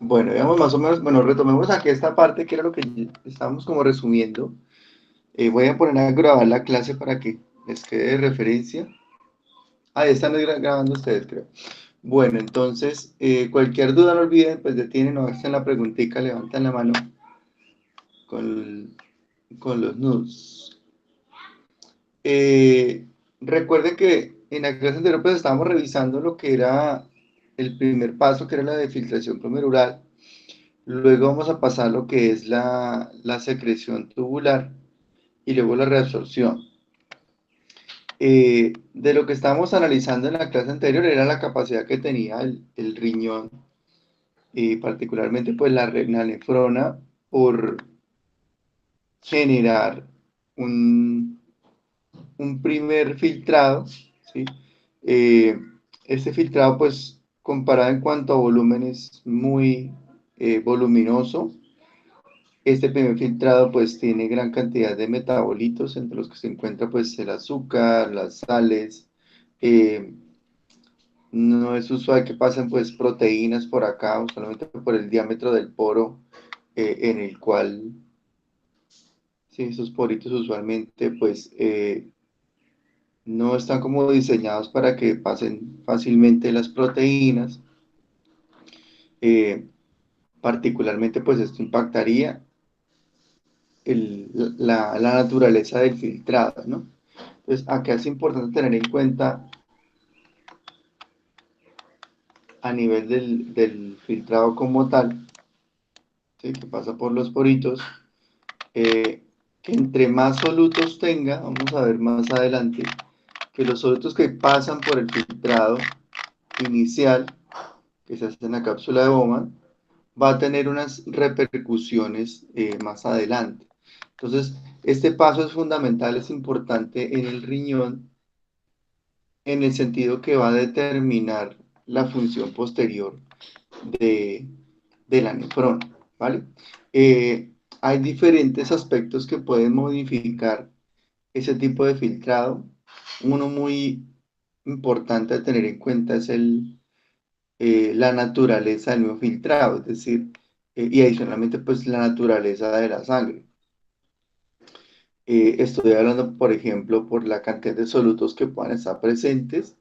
Bueno, digamos más o menos, bueno, retomemos aquí esta parte que era lo que estábamos como resumiendo. Voy a poner a grabar la clase para que les quede de referencia. Ah, están grabando ustedes, creo. Bueno, entonces, cualquier duda no olviden, pues detienen o hacen la preguntita, levantan la mano con, con los nudos. Recuerden que en la clase anterior pues estábamos revisando lo que era el primer paso, que era la de filtración glomerular. Luego vamos a pasar lo que es la secreción tubular y luego la reabsorción. De lo que estábamos analizando en la clase anterior era la capacidad que tenía el riñón, y particularmente pues la nefrona, por generar un, un primer filtrado, ¿sí? Eh, este filtrado pues comparado en cuanto a volumen es muy voluminoso. Este primer filtrado pues tiene gran cantidad de metabolitos, entre los que se encuentra pues el azúcar, las sales. eh, no es usual que pasen pues proteínas por acá, usualmente por el diámetro del poro, en el cual, sí, esos poritos usualmente pues no están como diseñados para que pasen fácilmente las proteínas. eh, Particularmente pues esto impactaría la naturaleza del filtrado, ¿no? Entonces, acá es importante tener en cuenta a nivel del filtrado como tal, ¿sí? Que pasa por los poritos, eh, que entre más solutos tenga, vamos a ver más adelante, que los solutos que pasan por el filtrado inicial, que se hace en la cápsula de Bowman, va a tener unas repercusiones más adelante. Entonces, este paso es fundamental, es importante en el riñón, en el sentido que va a determinar la función posterior de, de la nefrona, ¿vale? Hay diferentes aspectos que pueden modificar ese tipo de filtrado. Uno muy importante a tener en cuenta es la naturaleza del mismo filtrado, es decir, y adicionalmente pues la naturaleza de la sangre. Estoy hablando, por ejemplo, por la cantidad de solutos que puedan estar presentes.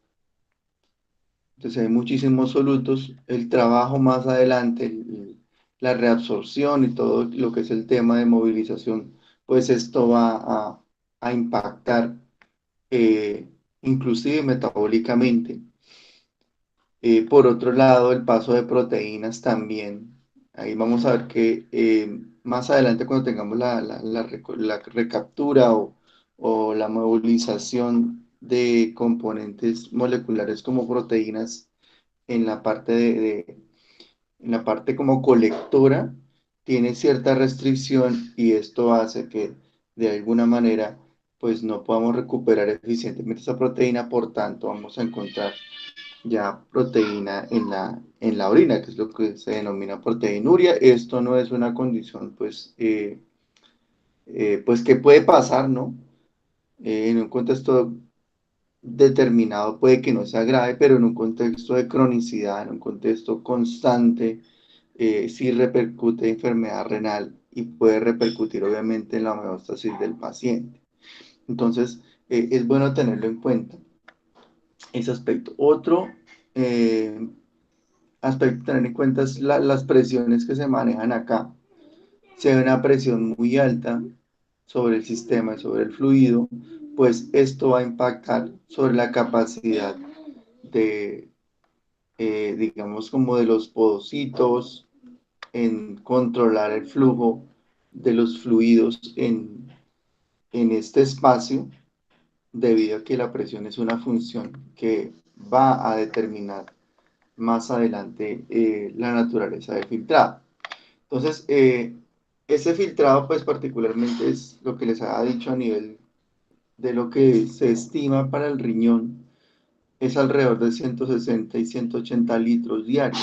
Entonces hay muchísimos solutos. El trabajo más adelante, la reabsorción y todo lo que es el tema de movilización, pues esto va a impactar eh, inclusive metabólicamente. Por otro lado, el paso de proteínas también. Ahí vamos a ver que más adelante cuando tengamos la recaptura o la movilización de componentes moleculares como proteínas en la parte en la parte como colectora, tiene cierta restricción y esto hace que de alguna manera pues no podamos recuperar eficientemente esa proteína, por tanto vamos a encontrar ya proteína en la orina, que es lo que se denomina proteinuria. Esto no es una condición, pues, pues que puede pasar, ¿no? En un contexto determinado puede que no sea grave, pero en un contexto de cronicidad, en un contexto constante, sí repercute en enfermedad renal y puede repercutir obviamente en la homeostasis del paciente. Entonces, es bueno tenerlo en cuenta, ese aspecto. Otro eh, aspecto a tener en cuenta es las presiones que se manejan acá. Si hay una presión muy alta sobre el sistema y sobre el fluido, pues esto va a impactar sobre la capacidad de, digamos, como de los podocitos en controlar el flujo de los fluidos en este espacio, debido a que la presión es una función que va a determinar más adelante la naturaleza del filtrado. Entonces, ese filtrado, pues particularmente es lo que les había dicho a nivel de lo que se estima para el riñón, es alrededor de 160 y 180 litros diarios.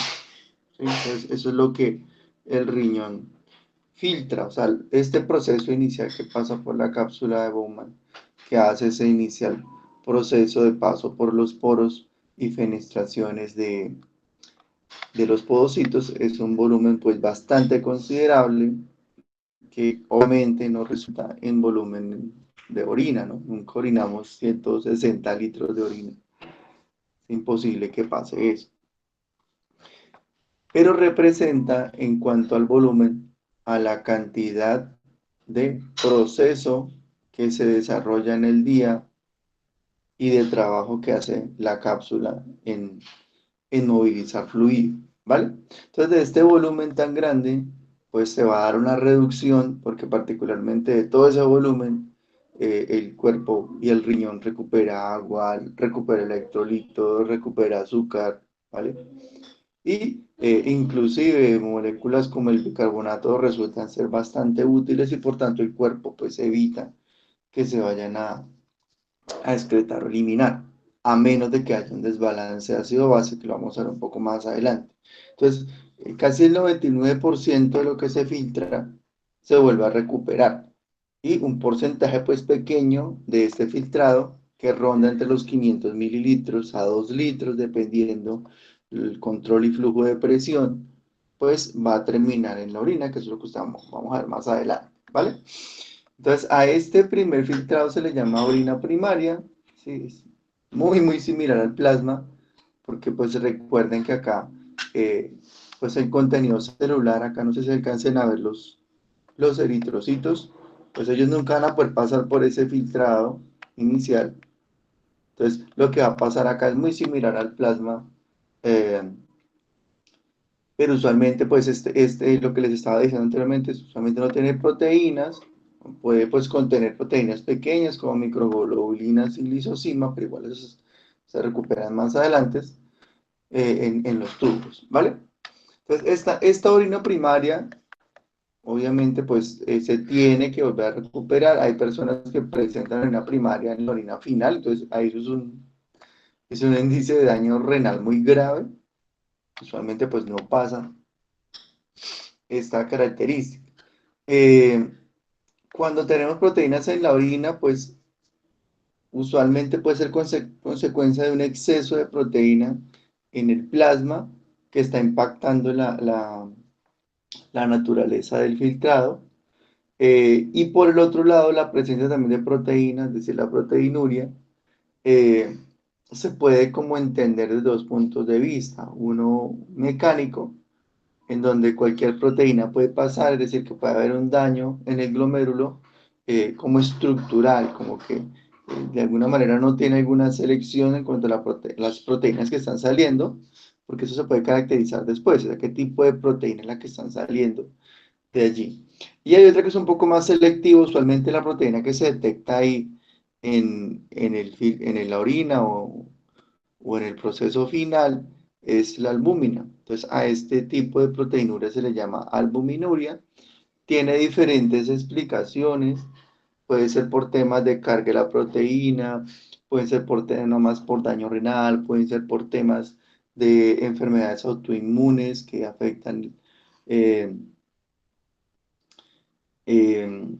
¿Sí? Entonces, eso es lo que el riñón filtra, o sea, este proceso inicial que pasa por la cápsula de Bowman, que hace ese inicial proceso de paso por los poros y fenestraciones de los podocitos es un volumen pues bastante considerable que obviamente no resulta en volumen de orina, ¿no? Nunca orinamos 160 litros de orina. Es imposible que pase eso. Pero representa en cuanto al volumen a la cantidad de proceso que se desarrolla en el día y de trabajo que hace la cápsula en movilizar fluido, ¿vale? Entonces, de este volumen tan grande, pues se va a dar una reducción, porque particularmente de todo ese volumen, el cuerpo y el riñón recupera agua, recupera electrolitos, recupera azúcar, ¿vale? Y inclusive moléculas como el bicarbonato resultan ser bastante útiles y por tanto el cuerpo pues evita que se vayan a excretar o eliminar, a menos de que haya un desbalance de ácido base, que lo vamos a ver un poco más adelante. Entonces, casi el 99% de lo que se filtra se vuelve a recuperar y un porcentaje pues pequeño de este filtrado que ronda entre los 500 mililitros a 2 litros, dependiendo el control y flujo de presión, pues va a terminar en la orina, que es lo que vamos a ver más adelante, ¿vale? Entonces, a este primer filtrado se le llama orina primaria, ¿sí? Es muy similar al plasma, porque pues recuerden que acá, eh, pues el contenido celular, acá no sé si alcancen a ver los eritrocitos, pues ellos nunca van a poder pasar por ese filtrado inicial. Entonces, lo que va a pasar acá es muy similar al plasma, eh, pero usualmente, pues, lo que les estaba diciendo anteriormente, usualmente no tiene proteínas, puede, pues, contener proteínas pequeñas como microglobulinas y lisozima, pero igual esas se recuperan más adelante en los tubos, ¿vale? Entonces, esta orina primaria, obviamente, pues, se tiene que volver a recuperar. Hay personas que presentan orina primaria en la orina final, entonces, ahí eso es un índice de daño renal muy grave. Usualmente, pues, no pasa esta característica. Eh, Cuando tenemos proteínas en la orina, pues usualmente puede ser consecuencia de un exceso de proteína en el plasma que está impactando la naturaleza del filtrado. Y por el otro lado, la presencia también de proteínas, es decir, la proteinuria, eh, se puede como entender desde dos puntos de vista. Uno mecánico, en donde cualquier proteína puede pasar, es decir, que puede haber un daño en el glomérulo como estructural, como que de alguna manera no tiene alguna selección en cuanto a las proteínas que están saliendo, porque eso se puede caracterizar después, o sea, qué tipo de proteína es la que están saliendo de allí. Y hay otra que es un poco más selectivo, usualmente la proteína que se detecta ahí en la orina o en el proceso final es la albúmina. Entonces, a este tipo de proteinuria se le llama albuminuria. Tiene diferentes explicaciones. Puede ser por temas de carga de la proteína, pueden ser por temas por daño renal, pueden ser por temas de enfermedades autoinmunes que afectan eh, eh,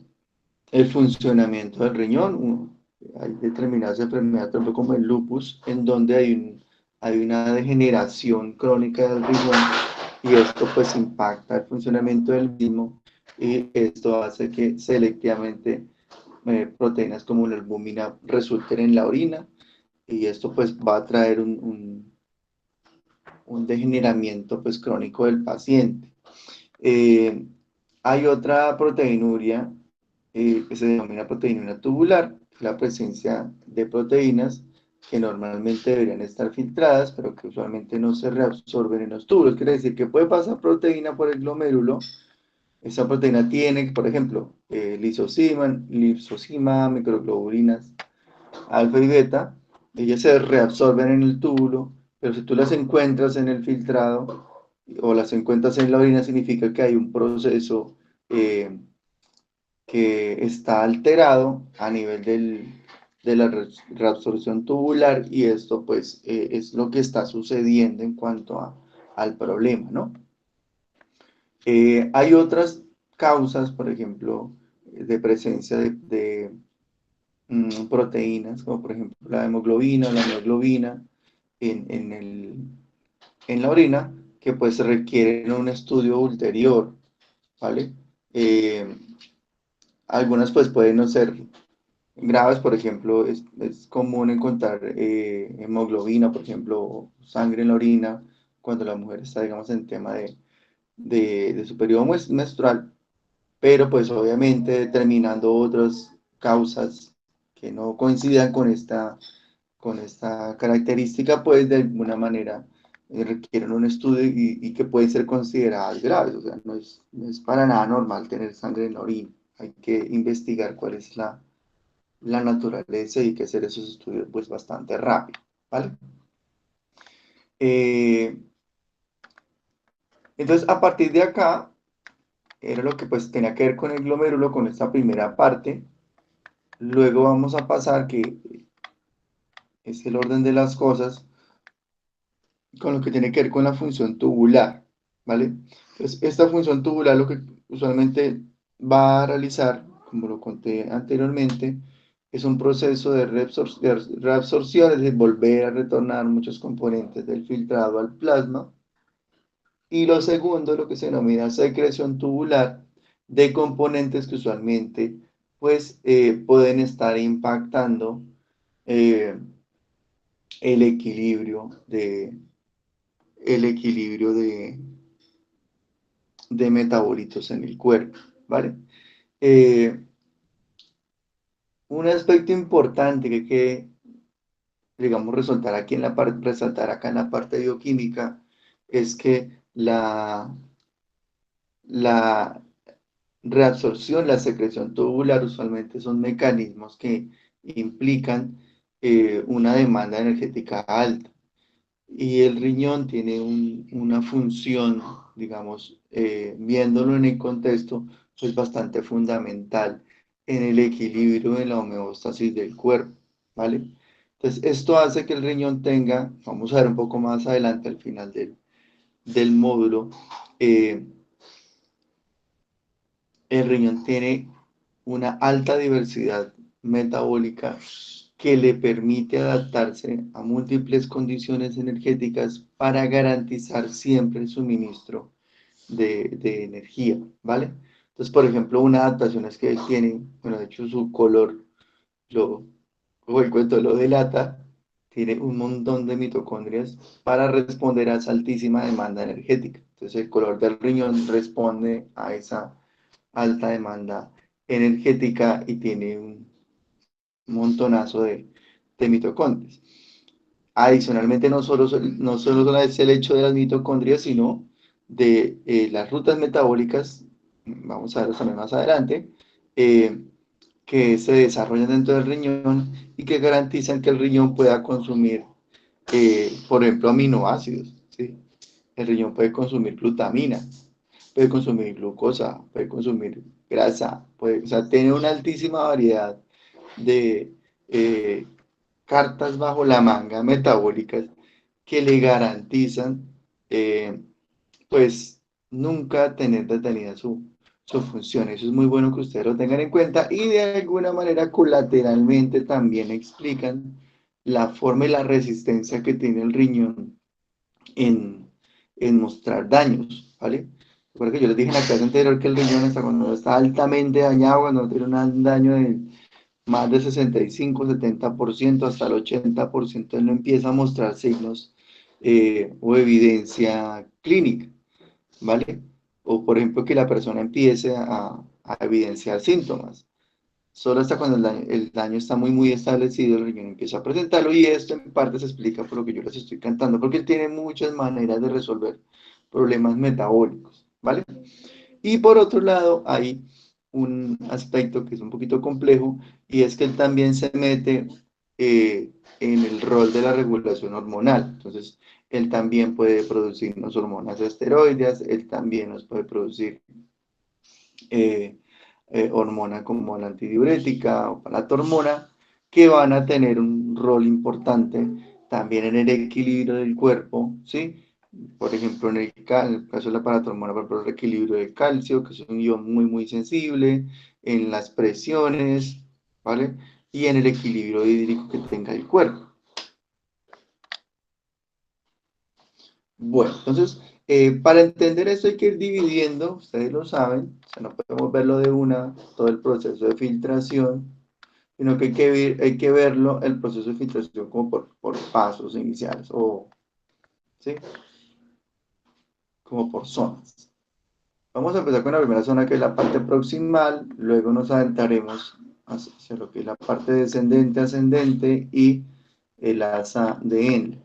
el funcionamiento del riñón. Hay determinadas enfermedades, por ejemplo, como el lupus, en donde hay una degeneración crónica del riñón y esto pues impacta el funcionamiento del mismo y esto hace que selectivamente proteínas como la albúmina resulten en la orina y esto pues va a traer un degeneramiento pues crónico del paciente. Eh, Hay otra proteinuria que se denomina proteinuria tubular, la presencia de proteínas que normalmente deberían estar filtradas, pero que usualmente no se reabsorben en los túbulos. Quiere decir que puede pasar proteína por el glomérulo. Esa proteína tiene, por ejemplo, lisosima, microglobulinas, alfa y beta. Ellas se reabsorben en el túbulo, pero si tú las encuentras en el filtrado o las encuentras en la orina, significa que hay un proceso eh, que está alterado a nivel de la reabsorción tubular y esto pues es lo que está sucediendo en cuanto al problema, ¿no? Hay otras causas, por ejemplo, de presencia de proteínas, como por ejemplo la hemoglobina o la mioglobina en la orina, que pues requieren un estudio ulterior, ¿vale? Eh, Algunas pues pueden no ser graves, por ejemplo, es común encontrar hemoglobina, por ejemplo, o sangre en la orina, cuando la mujer está, digamos, en tema de su periodo menstrual, pero pues obviamente determinando otras causas que no coincidan con esta característica, pues de alguna manera requieren un estudio y que pueden ser consideradas graves, o sea, no es para nada normal tener sangre en la orina, hay que investigar cuál es la naturaleza y hay que hacer esos estudios pues bastante rápido, ¿vale? Eh, entonces, a partir de acá, era lo que pues tenía que ver con el glomérulo, con esta primera parte. Luego vamos a pasar, que es el orden de las cosas, con lo que tiene que ver con la función tubular, ¿vale? Entonces, esta función tubular lo que usualmente va a realizar, como lo conté anteriormente, es un proceso de reabsorción, es decir, volver a retornar muchos componentes del filtrado al plasma. Y lo segundo, lo que se denomina secreción tubular de componentes que usualmente pues, pueden estar impactando eh, el equilibrio el equilibrio de metabolitos en el cuerpo, ¿vale? Eh, un aspecto importante que digamos, resaltar acá en la parte bioquímica es que la reabsorción, la secreción tubular usualmente son mecanismos que implican una demanda energética alta. Y el riñón tiene una función, digamos, viéndolo en el contexto, pues bastante fundamental en el equilibrio de la homeostasis del cuerpo, ¿vale? Entonces, esto hace que el riñón tenga, vamos a ver un poco más adelante al final del módulo, eh, el riñón tiene una alta diversidad metabólica que le permite adaptarse a múltiples condiciones energéticas para garantizar siempre el suministro de energía, ¿vale? Entonces, por ejemplo, una adaptación es que tiene, bueno, de hecho su color, lo, o el cuento lo delata, tiene un montón de mitocondrias para responder a esa altísima demanda energética. Entonces, el color del riñón responde a esa alta demanda energética y tiene un montonazo de mitocondrias. Adicionalmente, no solo es el hecho de las mitocondrias, sino de las rutas metabólicas, vamos a verlo también más adelante, eh, que se desarrollan dentro del riñón y que garantizan que el riñón pueda consumir, por ejemplo, aminoácidos, ¿sí? El riñón puede consumir glutamina, puede consumir glucosa, puede consumir grasa, puede, o sea, tiene una altísima variedad de cartas bajo la manga metabólicas que le garantizan, eh, pues, nunca tener detenida su función. Eso es muy bueno que ustedes lo tengan en cuenta y de alguna manera colateralmente también explican la forma y la resistencia que tiene el riñón en, en mostrar daños, ¿vale? Recuerda que yo les dije en la clase anterior que el riñón está cuando está altamente dañado, cuando tiene un daño de más de 65-70%, hasta el 80%, él no empieza a mostrar signos o evidencia clínica, ¿vale? O por ejemplo que la persona empiece a evidenciar síntomas. Solo hasta cuando el daño está muy, muy establecido, el riñón empieza a presentarlo y esto en parte se explica por lo que yo les estoy cantando, porque él tiene muchas maneras de resolver problemas metabólicos, ¿vale? Y por otro lado, hay un aspecto que es un poquito complejo y es que él también se mete en el rol de la regulación hormonal. Entonces, él también puede producirnos hormonas esteroideas, él también nos puede producir eh, hormona como la antidiurética o la hormona, que van a tener un rol importante también en el equilibrio del cuerpo, ¿sí? Por ejemplo, en el caso de la paratormona, por ejemplo, el equilibrio del calcio, que es un ion muy, muy sensible, en las presiones, ¿vale? Y en el equilibrio hídrico que tenga el cuerpo. Bueno, entonces, Para entender esto hay que ir dividiendo, ustedes lo saben, o sea, no podemos verlo de una, todo el proceso de filtración, sino que hay que verlo, el proceso de filtración como por pasos iniciales, o, ¿sí? Como por zonas. Vamos a empezar con la primera zona, que es la parte proximal, luego nos adentraremos hacia lo que es la parte descendente, ascendente y el asa de N.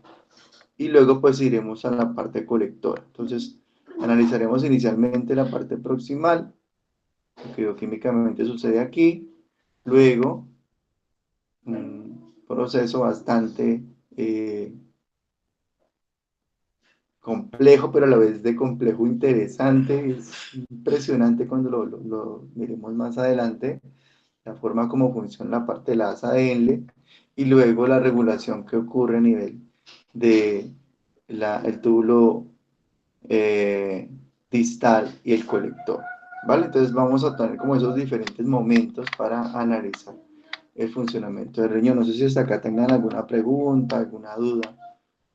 Y luego pues iremos a la parte colectora. Entonces, analizaremos inicialmente la parte proximal, lo que bioquímicamente sucede aquí, luego un proceso bastante complejo, pero a la vez de complejo interesante, es impresionante cuando lo miremos más adelante, la forma como funciona la parte de la asa de Henle, y luego la regulación que ocurre a nivel de el túbulo eh, distal y el colector, ¿vale? Entonces vamos a tener como esos diferentes momentos para analizar el funcionamiento del riñón. No sé si hasta acá tengan alguna pregunta, alguna duda,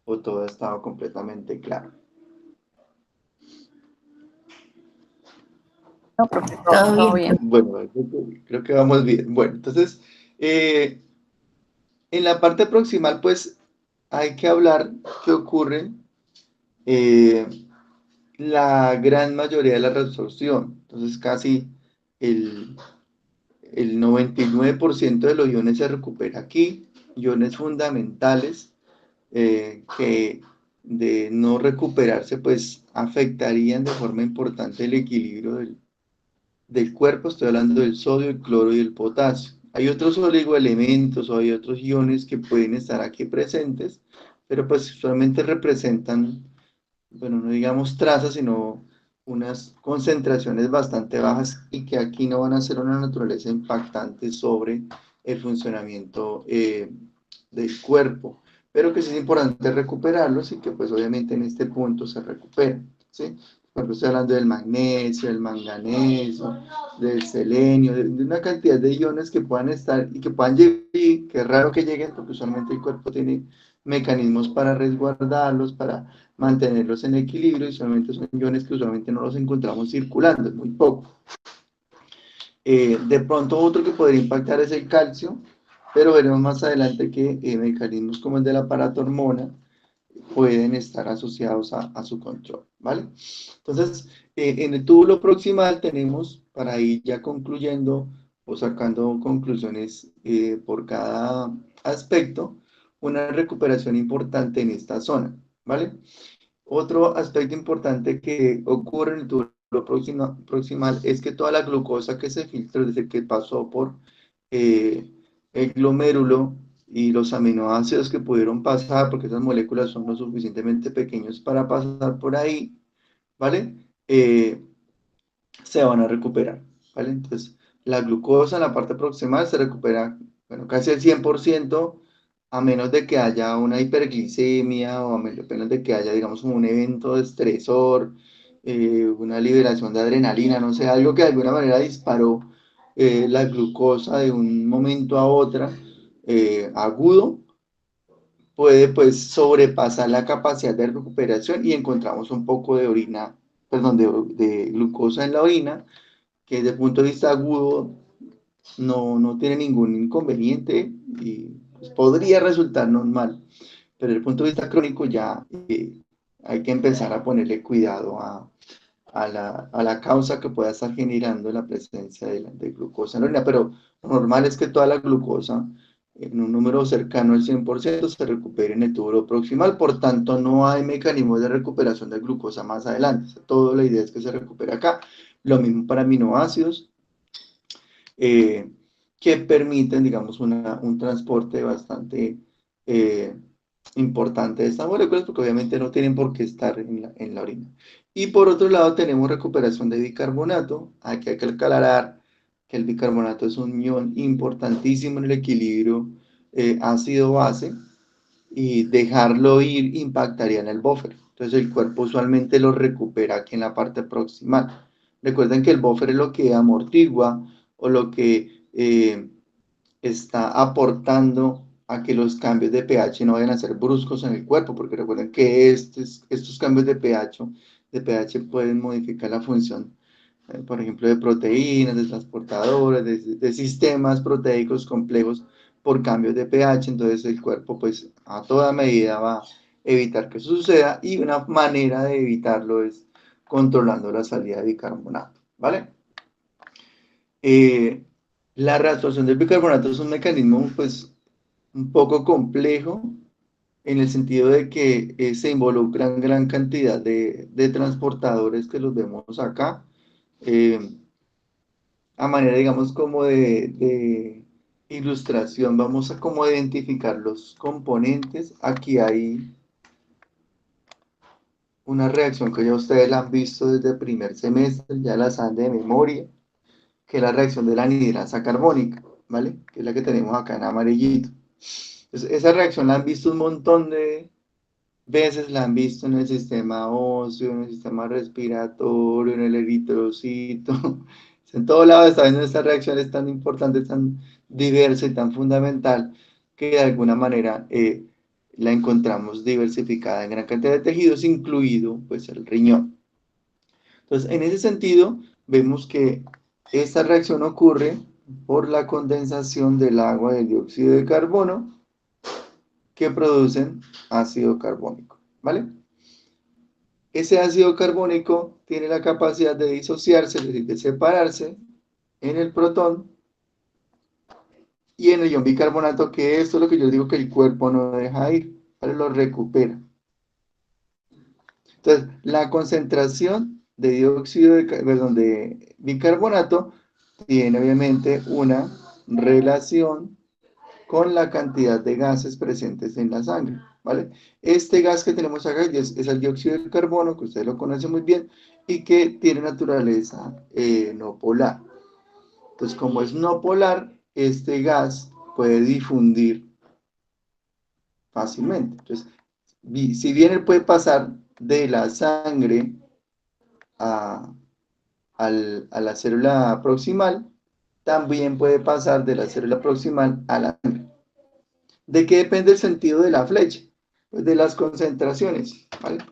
o todo ha estado completamente claro. No, profe, todo bien. Bueno, creo que vamos bien. Bueno, entonces, en la parte proximal, pues hay que hablar qué ocurre eh, la gran mayoría de la reabsorción. Entonces, casi el, el 99% de los iones se recupera aquí, iones fundamentales que de no recuperarse, pues afectarían de forma importante el equilibrio del cuerpo. Estoy hablando del sodio, el cloro y el potasio. Hay otros oligoelementos o hay otros iones que pueden estar aquí presentes, pero pues solamente representan, bueno, no digamos trazas, sino unas concentraciones bastante bajas y que aquí no van a ser una naturaleza impactante sobre el funcionamiento del cuerpo, pero que sí es importante recuperarlos y que pues obviamente en este punto se recuperen, ¿sí? Por ejemplo, estoy hablando del magnesio, del manganeso, del selenio, de una cantidad de iones que puedan estar y que puedan llegar, que es raro que lleguen porque usualmente el cuerpo tiene mecanismos para resguardarlos, para mantenerlos en equilibrio, y solamente son iones que usualmente no los encontramos circulando, es muy poco. De pronto otro que podría impactar es el calcio, pero veremos más adelante que mecanismos como el de la paratormona pueden estar asociados a su control, ¿vale? Entonces, en el túbulo proximal tenemos, para ir ya concluyendo o sacando conclusiones por cada aspecto, una recuperación importante en esta zona, ¿vale? Otro aspecto importante que ocurre en el túbulo proximal es que toda la glucosa que se filtra, es decir, que pasó por eh, el glomérulo y los aminoácidos que pudieron pasar, porque esas moléculas son lo suficientemente pequeños para pasar por ahí, ¿vale? Se van a recuperar, ¿vale? Entonces, la glucosa en la parte proximal se recupera, bueno, casi al 100%, a menos de que haya una hiperglicemia o a menos de que haya, digamos, un evento estresor, una liberación de adrenalina, no sé, algo que de alguna manera disparó la glucosa de un momento a otro, agudo, puede pues sobrepasar la capacidad de recuperación y encontramos un poco de orina, perdón, de glucosa en la orina, que desde el punto de vista agudo no tiene ningún inconveniente y pues, podría resultar normal, pero desde el punto de vista crónico ya hay que empezar a ponerle cuidado a la causa que pueda estar generando la presencia de glucosa en la orina, pero lo normal es que toda la glucosa en un número cercano al 100% se recupere en el túbulo proximal, por tanto no hay mecanismos de recuperación de glucosa más adelante, o sea, toda la idea es que se recupere acá. Lo mismo para aminoácidos, eh, que permiten, digamos, un transporte bastante eh, importante de estas moléculas, porque obviamente no tienen por qué estar en la orina. Y por otro lado tenemos recuperación de bicarbonato. Aquí hay que aclarar que el bicarbonato es un ion importantísimo en el equilibrio ácido-base, y dejarlo ir impactaría en el buffer. Entonces el cuerpo usualmente lo recupera aquí en la parte proximal. Recuerden que el buffer es lo que amortigua o lo que está aportando a que los cambios de pH no vayan a ser bruscos en el cuerpo, porque recuerden que estos cambios de pH de pH pueden modificar la función, por ejemplo, de proteínas, de transportadores, de sistemas proteicos complejos por cambios de pH. Entonces el cuerpo pues a toda medida va a evitar que eso suceda, y una manera de evitarlo es controlando la salida de bicarbonato, ¿vale? Eh, la reabsorción del bicarbonato es un mecanismo pues un poco complejo, en el sentido de que se involucran gran cantidad de transportadores que los vemos acá. Eh, a manera, digamos, como de ilustración, vamos a como identificar los componentes. Aquí hay una reacción que ya ustedes la han visto desde el primer semestre, ya la saben de memoria, que es la reacción de la anhidrasa carbónica, ¿vale? Que es la que tenemos acá en amarillito. Entonces, esa reacción la han visto un montón de veces, la han visto en el sistema óseo, en el sistema respiratorio, en el eritrocito. En todo lado está viendo esta reacción, es tan importante, tan diversa y tan fundamental, que de alguna manera la encontramos diversificada en gran cantidad de tejidos, incluido pues el riñón. Entonces, en ese sentido, vemos que esta reacción ocurre por la condensación del agua del dióxido de carbono, que producen ácido carbónico, ¿vale? Ese ácido carbónico tiene la capacidad de disociarse, es decir, de separarse en el protón y en el ion bicarbonato, que esto es lo que yo digo que el cuerpo no deja ir, ¿vale? Lo recupera. Entonces, la concentración de dióxido de bicarbonato tiene obviamente una relación con la cantidad de gases presentes en la sangre, ¿vale? Este gas que tenemos acá es el dióxido de carbono, que ustedes lo conocen muy bien, y que tiene naturaleza no polar. Entonces, como es no polar, este gas puede difundir fácilmente. Entonces, si bien él puede pasar de la sangre a, a la célula proximal, también puede pasar de la célula proximal a la sangre. ¿De qué depende el sentido de la flecha? Pues de las concentraciones, ¿vale?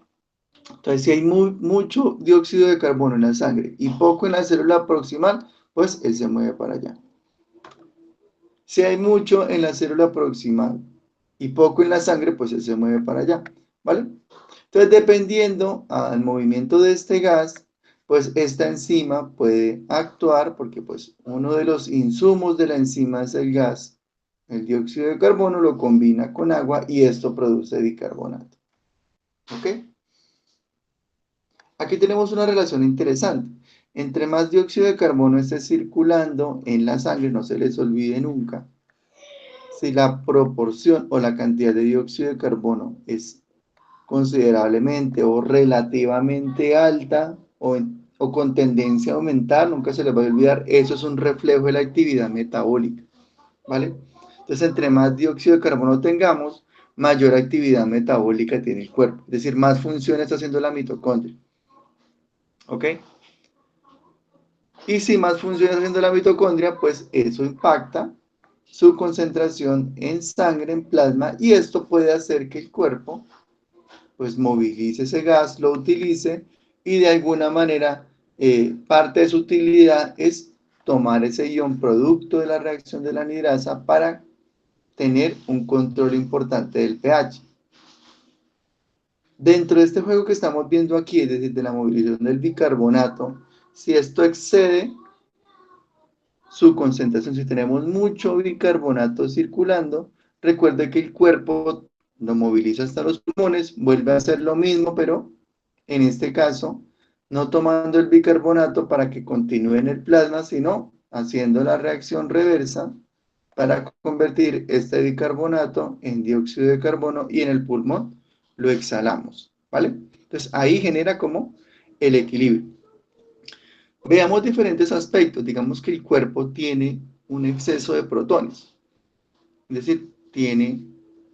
Entonces, si hay mucho dióxido de carbono en la sangre y poco en la célula proximal, pues él se mueve para allá. Si hay mucho en la célula proximal y poco en la sangre, pues él se mueve para allá, ¿vale? Entonces, dependiendo al movimiento de este gas, pues esta enzima puede actuar, porque pues uno de los insumos de la enzima es el gas, el dióxido de carbono, lo combina con agua y esto produce bicarbonato, ¿ok? Aquí tenemos una relación interesante. Entre más dióxido de carbono esté circulando en la sangre, no se les olvide nunca, si la proporción o la cantidad de dióxido de carbono es considerablemente o relativamente alta o con tendencia a aumentar, nunca se les va a olvidar, eso es un reflejo de la actividad metabólica, ¿vale? Entonces, entre más dióxido de carbono tengamos, mayor actividad metabólica tiene el cuerpo, es decir, más función está haciendo la mitocondria, ¿ok? Y si más función está haciendo la mitocondria, pues eso impacta su concentración en sangre, en plasma, y esto puede hacer que el cuerpo pues movilice ese gas, lo utilice, y de alguna manera parte de su utilidad es tomar ese ion producto de la reacción de la anidrasa para tener un control importante del pH. Dentro de este juego que estamos viendo aquí, es decir, de la movilización del bicarbonato, si esto excede su concentración, si tenemos mucho bicarbonato circulando, recuerde que el cuerpo lo moviliza hasta los pulmones, vuelve a hacer lo mismo, pero en este caso, no tomando el bicarbonato para que continúe en el plasma, sino haciendo la reacción reversa para convertir este bicarbonato en dióxido de carbono, y en el pulmón lo exhalamos, ¿vale? Entonces ahí genera como el equilibrio. Veamos diferentes aspectos. Digamos que el cuerpo tiene un exceso de protones, es decir, tiene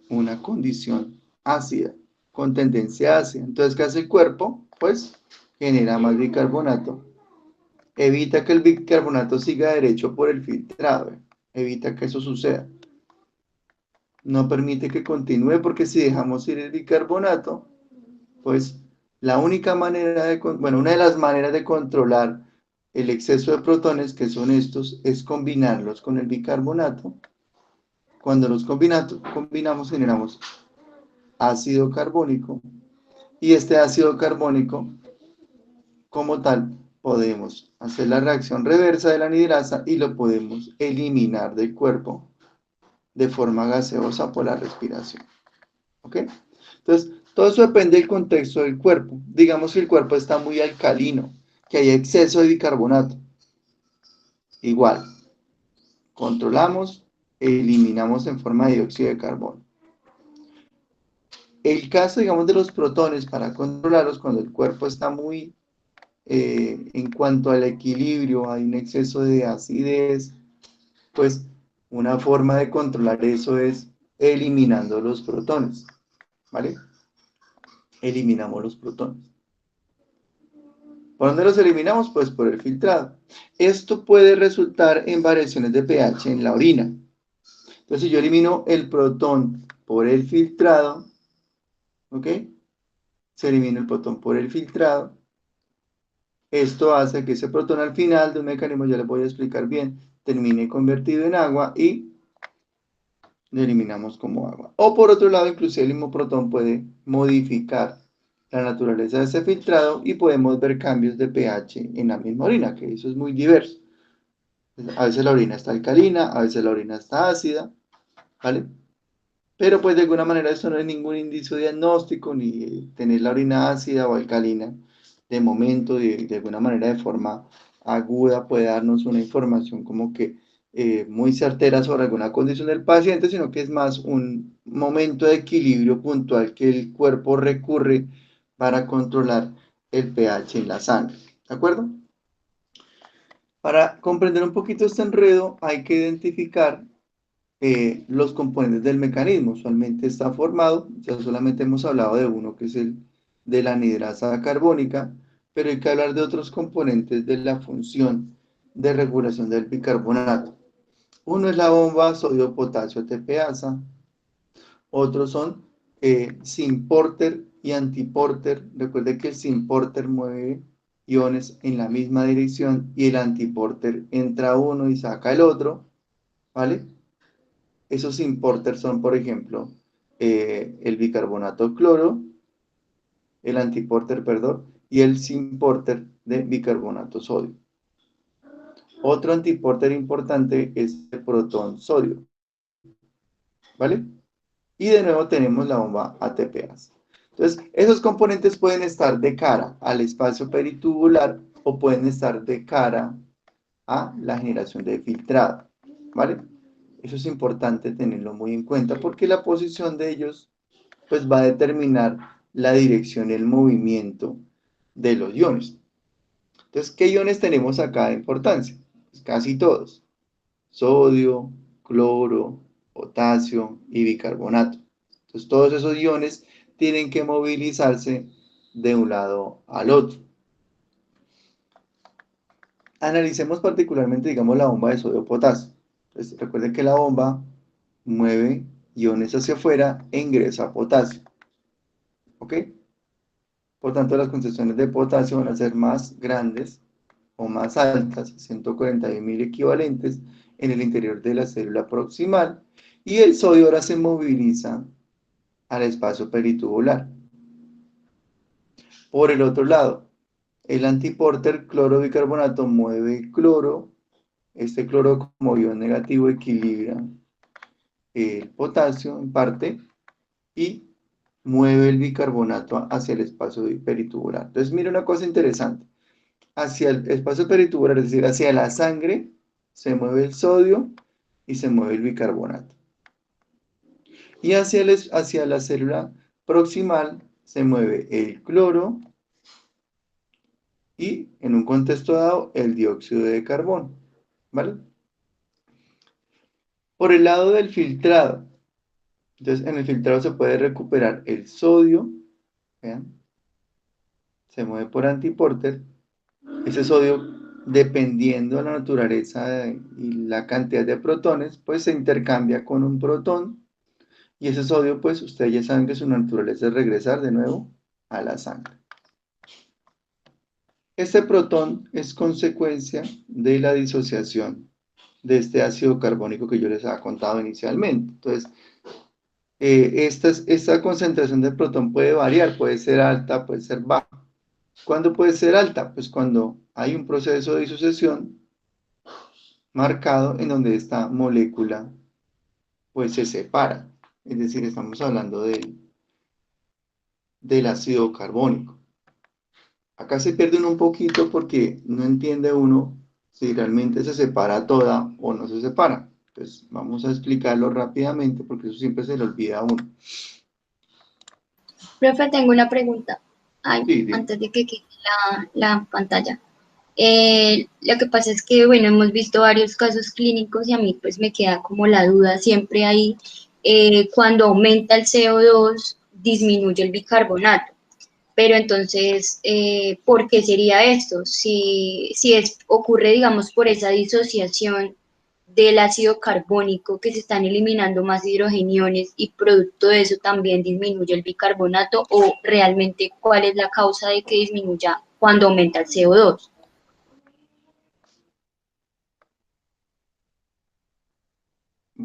una condición ácida, con tendencia ácida. Entonces, ¿qué hace el cuerpo? Pues genera más bicarbonato. Evita que el bicarbonato siga derecho por el filtrado. Evita que eso suceda. No permite que continúe, porque si dejamos ir el bicarbonato, pues La única manera bueno, una de las maneras de controlar el exceso de protones, que son estos, es combinarlos con el bicarbonato. Cuando los combinamos, generamos ácido carbónico. Y este ácido carbónico, como tal, podemos hacer la reacción reversa de la anidrasa y lo podemos eliminar del cuerpo de forma gaseosa por la respiración. ¿Ok? Entonces, todo eso depende del contexto del cuerpo. Digamos que el cuerpo está muy alcalino, que hay exceso de bicarbonato. Igual, controlamos, eliminamos en forma de dióxido de carbono. El caso, digamos, de los protones, para controlarlos, cuando el cuerpo está muy, en cuanto al equilibrio, hay un exceso de acidez, pues una forma de controlar eso es eliminando los protones, ¿vale? Eliminamos los protones. ¿Por dónde los eliminamos? Pues por el filtrado. Esto puede resultar en variaciones de pH en la orina. Entonces, si yo elimino el protón por el filtrado, ¿ok? Se elimina el protón por el filtrado. Esto hace que ese protón al final de un mecanismo, ya les voy a explicar bien, termine convertido en agua y lo eliminamos como agua. O por otro lado, inclusive el mismo protón puede modificar la naturaleza de ese filtrado y podemos ver cambios de pH en la misma orina, que eso es muy diverso. A veces la orina está alcalina, a veces la orina está ácida, ¿vale? Pero pues de alguna manera esto no es ningún indicio diagnóstico, ni tener la orina ácida o alcalina de momento, de alguna manera de forma aguda puede darnos una información como que muy certera sobre alguna condición del paciente, sino que es más un momento de equilibrio puntual que el cuerpo recurre para controlar el pH en la sangre, ¿de acuerdo? Para comprender un poquito este enredo hay que identificar los componentes del mecanismo. Usualmente está formado, ya solamente hemos hablado de uno que es el de la anidrasa carbónica, pero hay que hablar de otros componentes de la función de regulación del bicarbonato. Uno es la bomba sodio-potasio TPasa, otros son syn-porter y antiporter. Recuerde que el syn-porter mueve iones en la misma dirección y el antiporter entra uno y saca el otro, ¿vale? Esos importers son, por ejemplo, el bicarbonato cloro, el antiporter, perdón, y el symporter de bicarbonato sodio. Otro antiporter importante es el protón sodio, ¿vale? Y de nuevo tenemos la bomba ATPase. Entonces, esos componentes pueden estar de cara al espacio peritubular o pueden estar de cara a la generación de filtrado, ¿vale? Eso es importante tenerlo muy en cuenta porque la posición de ellos pues va a determinar la dirección y el movimiento de los iones. Entonces, ¿qué iones tenemos acá de importancia? Pues casi todos. Sodio, cloro, potasio y bicarbonato. Entonces, todos esos iones tienen que movilizarse de un lado al otro. Analicemos particularmente, digamos, la bomba de sodio-potasio. Entonces, recuerden que la bomba mueve iones hacia afuera e ingresa potasio. ¿Ok? Por tanto, las concentraciones de potasio van a ser más grandes o más altas, 141.000 equivalentes, en el interior de la célula proximal, y el sodio ahora se moviliza al espacio peritubular. Por el otro lado, el antiporter cloro-bicarbonato mueve el cloro, este cloro como ion negativo equilibra el potasio en parte, y mueve el bicarbonato hacia el espacio peritubular. Entonces, mira una cosa interesante. Hacia el espacio peritubular, es decir, hacia la sangre, se mueve el sodio y se mueve el bicarbonato. Y hacia la célula proximal se mueve el cloro y, en un contexto dado, el dióxido de carbono. ¿Vale? Por el lado del filtrado, entonces en el filtrado se puede recuperar el sodio, ¿vean? Se mueve por antiporter. Ese sodio, dependiendo de la naturaleza y la cantidad de protones, pues se intercambia con un protón y ese sodio, pues ustedes ya saben que su naturaleza es regresar de nuevo a la sangre. Este protón es consecuencia de la disociación de este ácido carbónico que yo les había contado inicialmente. Entonces, esta concentración de protón puede variar, puede ser alta, puede ser baja. ¿Cuándo puede ser alta? Pues cuando hay un proceso de disociación marcado en donde esta molécula pues se separa. Es decir, estamos hablando del ácido carbónico. Acá se pierde un poquito porque no entiende uno si realmente se separa toda o no se separa. Entonces, vamos a explicarlo rápidamente porque eso siempre se le olvida a uno. Profe, tengo una pregunta. Ay, Sí, antes de que quede la pantalla. Lo que pasa es que, bueno, hemos visto varios casos clínicos y a mí pues me queda como la duda siempre ahí, cuando aumenta el CO2, disminuye el bicarbonato. Pero entonces, ¿por qué sería esto? Si ocurre, digamos, por esa disociación del ácido carbónico, que se están eliminando más hidrogeniones y producto de eso también disminuye el bicarbonato, o realmente cuál es la causa de que disminuya cuando aumenta el CO2.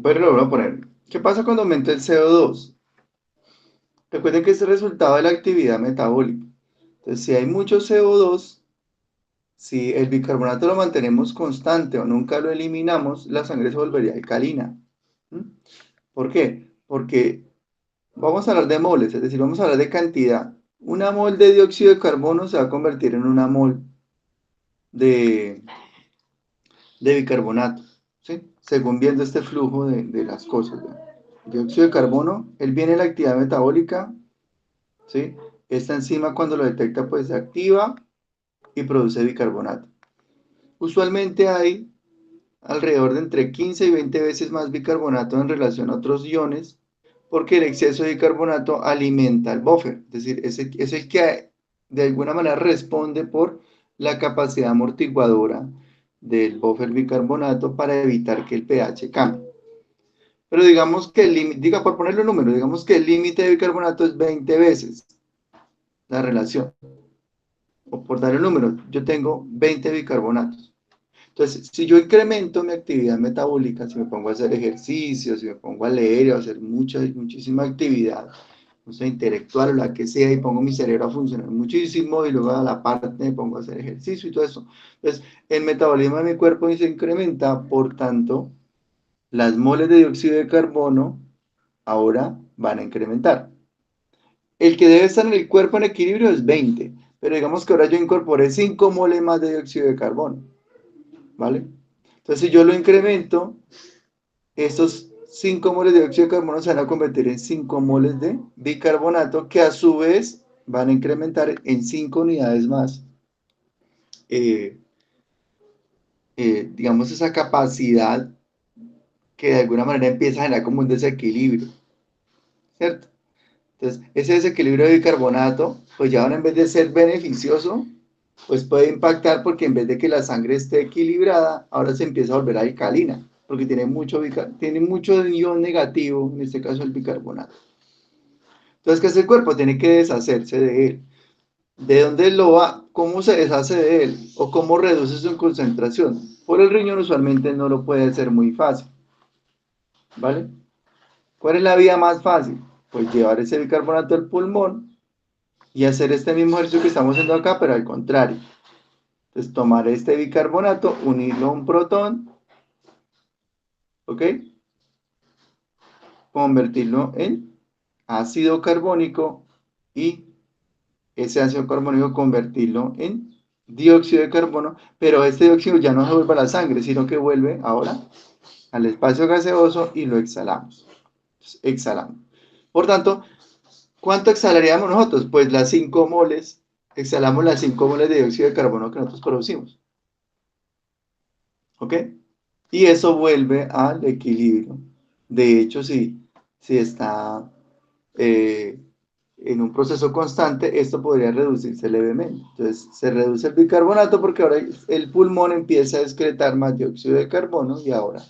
pero lo voy a poner. ¿Qué pasa cuando aumenta el CO2? Recuerden que es el resultado de la actividad metabólica. Entonces, si hay mucho CO2, si el bicarbonato lo mantenemos constante o nunca lo eliminamos, la sangre se volvería alcalina. ¿Mm? ¿Por qué? Porque vamos a hablar de moles, es decir, vamos a hablar de cantidad. Una mol de dióxido de carbono se va a convertir en una mol de, de bicarbonato, ¿sí? Según viendo este flujo de las cosas. ¿Verdad? Dióxido de carbono, él viene de la actividad metabólica, ¿sí? Esta enzima cuando lo detecta pues se activa y produce bicarbonato. Usualmente hay alrededor de entre 15 y 20 veces más bicarbonato en relación a otros iones, porque el exceso de bicarbonato alimenta el buffer, es decir, es el que de alguna manera responde por la capacidad amortiguadora del buffer bicarbonato para evitar que el pH cambie. Pero digamos que el límite, diga por ponerle un número, digamos que el límite de bicarbonato es 20 veces la relación, o por dar un número, yo tengo 20 bicarbonatos. Entonces, si yo incremento mi actividad metabólica, si me pongo a hacer ejercicio, si me pongo a leer o a hacer muchísima actividad, no sé, intelectual o la que sea, y pongo mi cerebro a funcionar muchísimo, y luego a la parte me pongo a hacer ejercicio y todo eso. Entonces, el metabolismo de mi cuerpo se incrementa, por tanto, las moles de dióxido de carbono ahora van a incrementar. El que debe estar en el cuerpo en equilibrio es 20, pero digamos que ahora yo incorporé 5 moles más de dióxido de carbono. ¿Vale? Entonces, si yo lo incremento, estos 5 moles de dióxido de carbono se van a convertir en 5 moles de bicarbonato, que a su vez van a incrementar en 5 unidades más, eh, digamos, esa capacidad que de alguna manera empieza a generar como un desequilibrio, ¿cierto? Entonces, ese desequilibrio de bicarbonato, pues ya ahora en vez de ser beneficioso, pues puede impactar porque en vez de que la sangre esté equilibrada, ahora se empieza a volver alcalina, porque tiene mucho ion negativo, en este caso el bicarbonato. Entonces, ¿qué hace el cuerpo? Tiene que deshacerse de él. ¿De dónde lo va? ¿Cómo se deshace de él? ¿O cómo reduce su concentración? Por el riñón usualmente no lo puede hacer muy fácil, ¿vale? ¿Cuál es la vía más fácil? Pues llevar ese bicarbonato al pulmón y hacer este mismo ejercicio que estamos haciendo acá, pero al contrario. Entonces, tomar este bicarbonato, unirlo a un protón, ¿ok? Convertirlo en ácido carbónico y ese ácido carbónico convertirlo en dióxido de carbono, pero este dióxido ya no se vuelve a la sangre, sino que vuelve ahora al espacio gaseoso y lo exhalamos. Entonces, exhalamos. Por tanto, ¿cuánto exhalaríamos nosotros? Pues las 5 moles, exhalamos las 5 moles de dióxido de carbono que nosotros producimos, ¿ok? Y eso vuelve al equilibrio. De hecho, si está eh, en un proceso constante, esto podría reducirse levemente. Entonces, se reduce el bicarbonato porque ahora el pulmón empieza a excretar más dióxido de carbono y ahora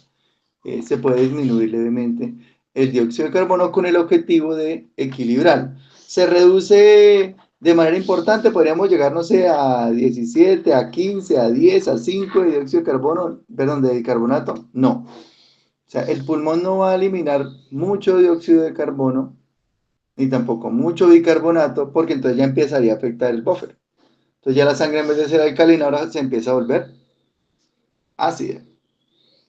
se puede disminuir levemente el dióxido de carbono con el objetivo de equilibrar. Se reduce De manera importante podríamos llegar, no sé, a 17, a 15, a 10, a 5 de dióxido de carbono, perdón, de bicarbonato. No. O sea, el pulmón no va a eliminar mucho dióxido de carbono, ni tampoco mucho bicarbonato, porque entonces ya empezaría a afectar el buffer. Entonces ya la sangre en vez de ser alcalina ahora se empieza a volver ácida.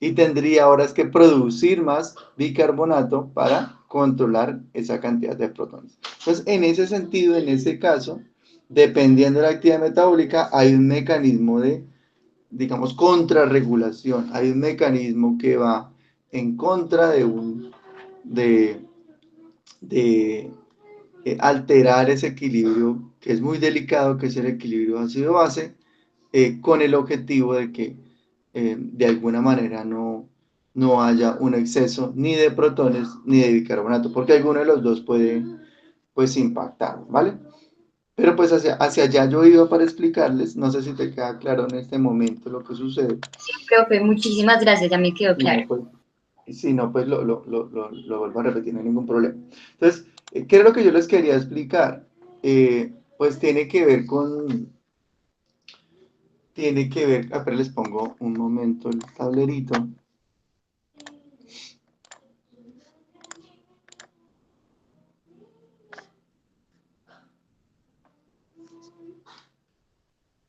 Y tendría ahora es que producir más bicarbonato para controlar esa cantidad de protones. Entonces, en ese sentido, en ese caso, dependiendo de la actividad metabólica, hay un mecanismo de, digamos, contrarregulación. Hay un mecanismo que va en contra de, de alterar ese equilibrio que es muy delicado, que es el equilibrio ácido-base, con el objetivo de que de alguna manera no haya un exceso ni de protones ni de bicarbonato, porque alguno de los dos puede pues impactar, ¿vale? Pero pues hacia allá yo iba para explicarles, no sé si te queda claro en este momento lo que sucede. Profe, muchísimas gracias, ya me quedó Si no, claro. pues, si no, pues lo vuelvo a repetir, no hay ningún problema. Entonces, ¿qué es lo que yo les quería explicar? Pues tiene que ver, pero les pongo un momento el tablerito.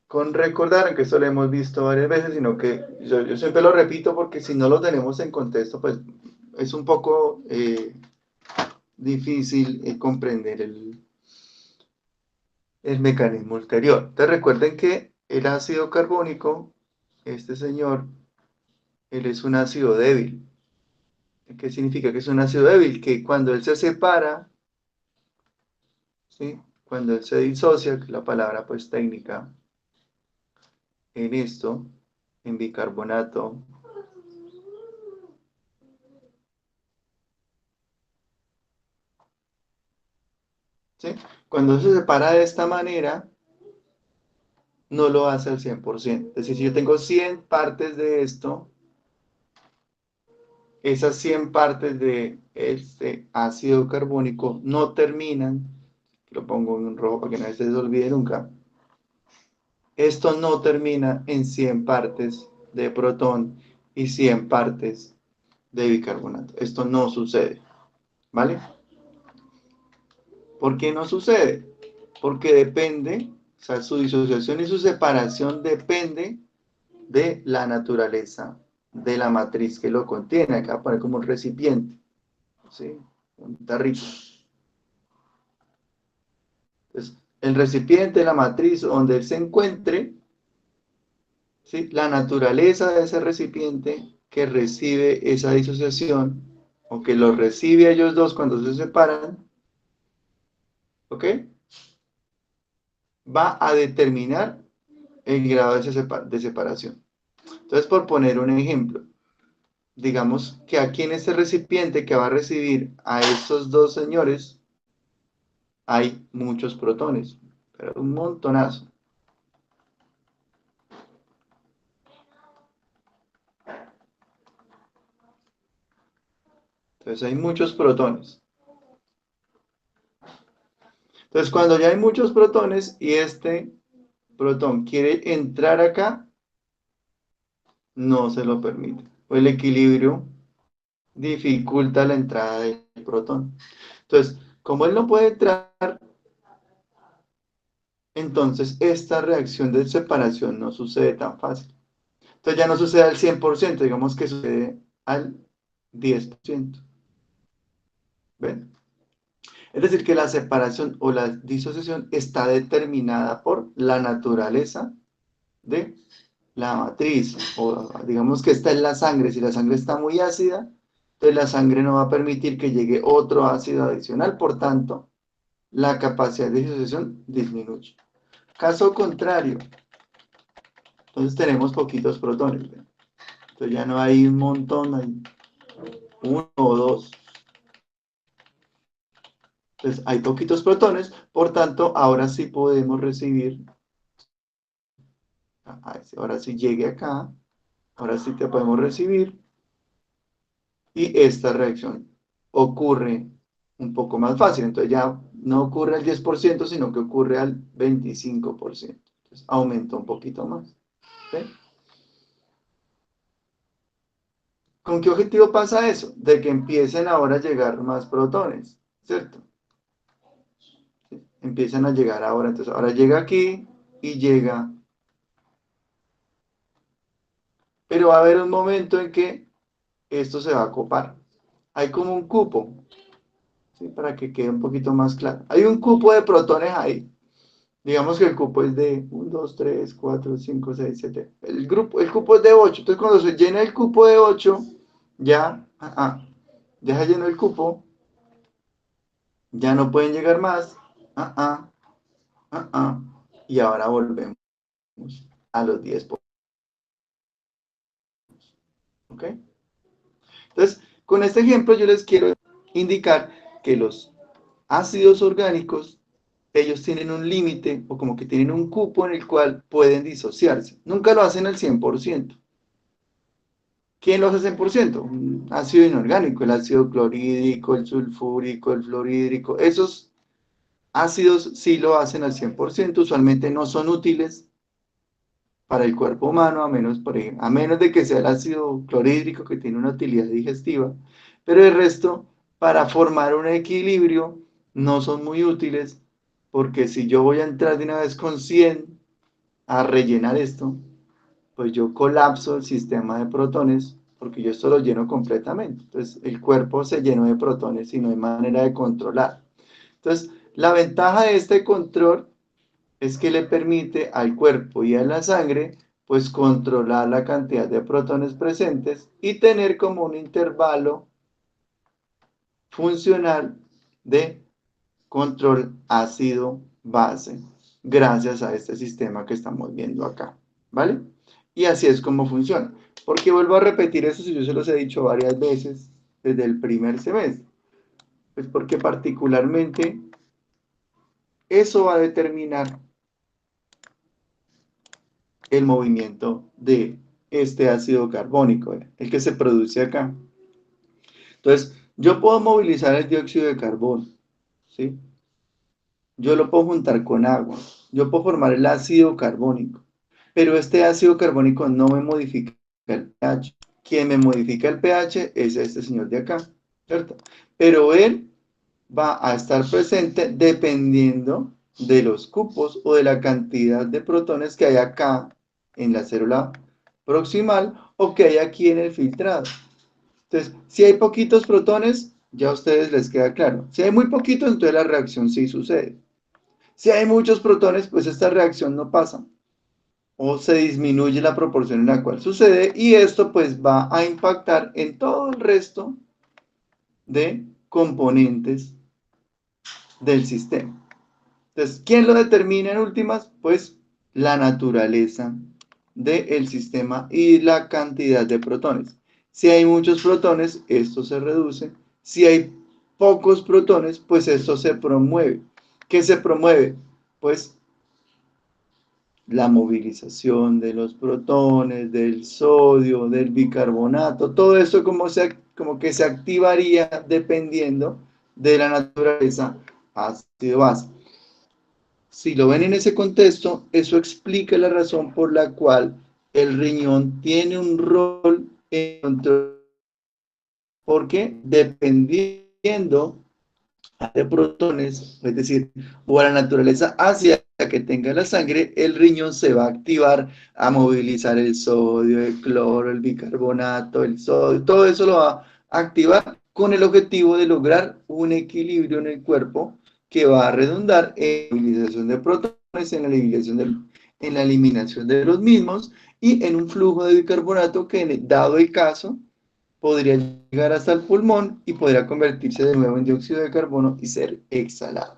Con recordar, que esto lo hemos visto varias veces, sino que yo siempre lo repito porque si no lo tenemos en contexto, pues es un poco difícil comprender el mecanismo ulterior. Entonces recuerden que el ácido carbónico, este señor, él es un ácido débil. ¿Qué significa que es un ácido débil? Que cuando él se separa, ¿sí? Cuando él se disocia, que es la palabra pues técnica en esto, en bicarbonato, ¿sí? Cuando se separa de esta manera, no lo hace al 100%. Es decir, si yo tengo 100 partes de esto, esas 100 partes de este ácido carbónico no terminan, lo pongo en rojo para que no se les olvide nunca, esto no termina en 100 partes de protón y 100 partes de bicarbonato. Esto no sucede, ¿vale? ¿Por qué no sucede? Porque depende, o sea, su disociación y su separación depende de la naturaleza de la matriz que lo contiene. Acá voy a poner como un recipiente, ¿sí? Un tarrito. Entonces, el recipiente, la matriz donde él se encuentre, ¿sí? La naturaleza de ese recipiente que recibe esa disociación o que lo recibe a ellos dos cuando se separan, ¿ok? Va a determinar el grado de separación. Entonces, por poner un ejemplo, digamos que aquí en este recipiente que va a recibir a estos dos señores hay muchos protones, pero un montonazo. Entonces hay muchos protones. Entonces cuando ya hay muchos protones y este protón quiere entrar acá, no se lo permite. O el equilibrio dificulta la entrada del protón. Entonces, como él no puede entrar, entonces esta reacción de separación no sucede tan fácil. Entonces ya no sucede al 100%, digamos que sucede al 10%. ¿Ven? Es decir, que la separación o la disociación está determinada por la naturaleza de la matriz, o digamos que está en la sangre. Si la sangre está muy ácida, entonces la sangre no va a permitir que llegue otro ácido adicional, por tanto, la capacidad de disociación disminuye. Caso contrario, entonces tenemos poquitos protones, ¿ven? Entonces ya no hay un montón, hay uno o dos. Entonces hay poquitos protones, por tanto, ahora sí podemos recibir, ahora sí llegue acá, ahora sí te podemos recibir, y esta reacción ocurre un poco más fácil. Entonces ya no ocurre al 10%, sino que ocurre al 25%. Entonces, aumenta un poquito más. ¿Sí? ¿Con qué objetivo pasa eso? De que empiecen ahora a llegar más protones, ¿cierto? ¿Sí? Empiezan a llegar ahora, entonces ahora llega aquí y llega, pero va a haber un momento en que esto se va a copar. Hay como un cupo, ¿sí? Para que quede un poquito más claro. Hay un cupo de protones ahí. Digamos que el cupo es de 1, 2, 3, 4, 5, 6, 7. El cupo es de 8. Entonces, cuando se llena el cupo de 8, ya, ya se llenó el cupo, ya no pueden llegar más. Ah, ah, y ahora volvemos a los 10. ¿Ok? Entonces, con este ejemplo yo les quiero indicar que los ácidos orgánicos, ellos tienen un límite o como que tienen un cupo en el cual pueden disociarse. Nunca lo hacen al 100%. ¿Quién lo hace 100%? Un ácido inorgánico, el ácido clorhídrico, el sulfúrico, el fluorhídrico. Esos ácidos sí lo hacen al 100%, usualmente no son útiles para el cuerpo humano, a menos, por ejemplo, a menos de que sea el ácido clorhídrico que tiene una utilidad digestiva, pero el resto, para formar un equilibrio, no son muy útiles, porque si yo voy a entrar de una vez con 100 a rellenar esto, pues yo colapso el sistema de protones, porque yo esto lo lleno completamente. Entonces, el cuerpo se llenó de protones y no hay manera de controlar. Entonces, la ventaja de este control es que le permite al cuerpo y a la sangre pues controlar la cantidad de protones presentes y tener como un intervalo funcional de control ácido-base gracias a este sistema que estamos viendo acá, ¿vale? Y así es como funciona. ¿Por qué vuelvo a repetir eso si yo se los he dicho varias veces desde el primer semestre? Pues porque particularmente eso va a determinar el movimiento de este ácido carbónico, el que se produce acá. Entonces, yo puedo movilizar el dióxido de carbono, ¿sí? Yo lo puedo juntar con agua, yo puedo formar el ácido carbónico, pero este ácido carbónico no me modifica el pH. Quien me modifica el pH es este señor de acá, ¿cierto? Pero él va a estar presente dependiendo de los cupos o de la cantidad de protones que hay acá en la célula proximal o que hay aquí en el filtrado. Entonces, si hay poquitos protones, ya a ustedes les queda claro. Si hay muy poquitos, entonces la reacción sí sucede. Si hay muchos protones, pues esta reacción no pasa o se disminuye la proporción en la cual sucede y esto pues va a impactar en todo el resto de componentes del sistema. Entonces, ¿quién lo determina en últimas? Pues la naturaleza del sistema y la cantidad de protones. Si hay muchos protones, esto se reduce. Si hay pocos protones, pues esto se promueve. ¿Qué se promueve? Pues la movilización de los protones, del sodio, del bicarbonato, todo eso como que se activaría dependiendo de la naturaleza ácido-base. Si lo ven en ese contexto, eso explica la razón por la cual el riñón tiene un rol en control, porque dependiendo de protones, es decir, o a la naturaleza ácida que tenga la sangre, el riñón se va a activar a movilizar el sodio, el cloro, el bicarbonato, el sodio, todo eso lo va a activar con el objetivo de lograr un equilibrio en el cuerpo que va a redundar en la movilización de protones, en la eliminación de los mismos y en un flujo de bicarbonato que, dado el caso, podría llegar hasta el pulmón y podría convertirse de nuevo en dióxido de carbono y ser exhalado.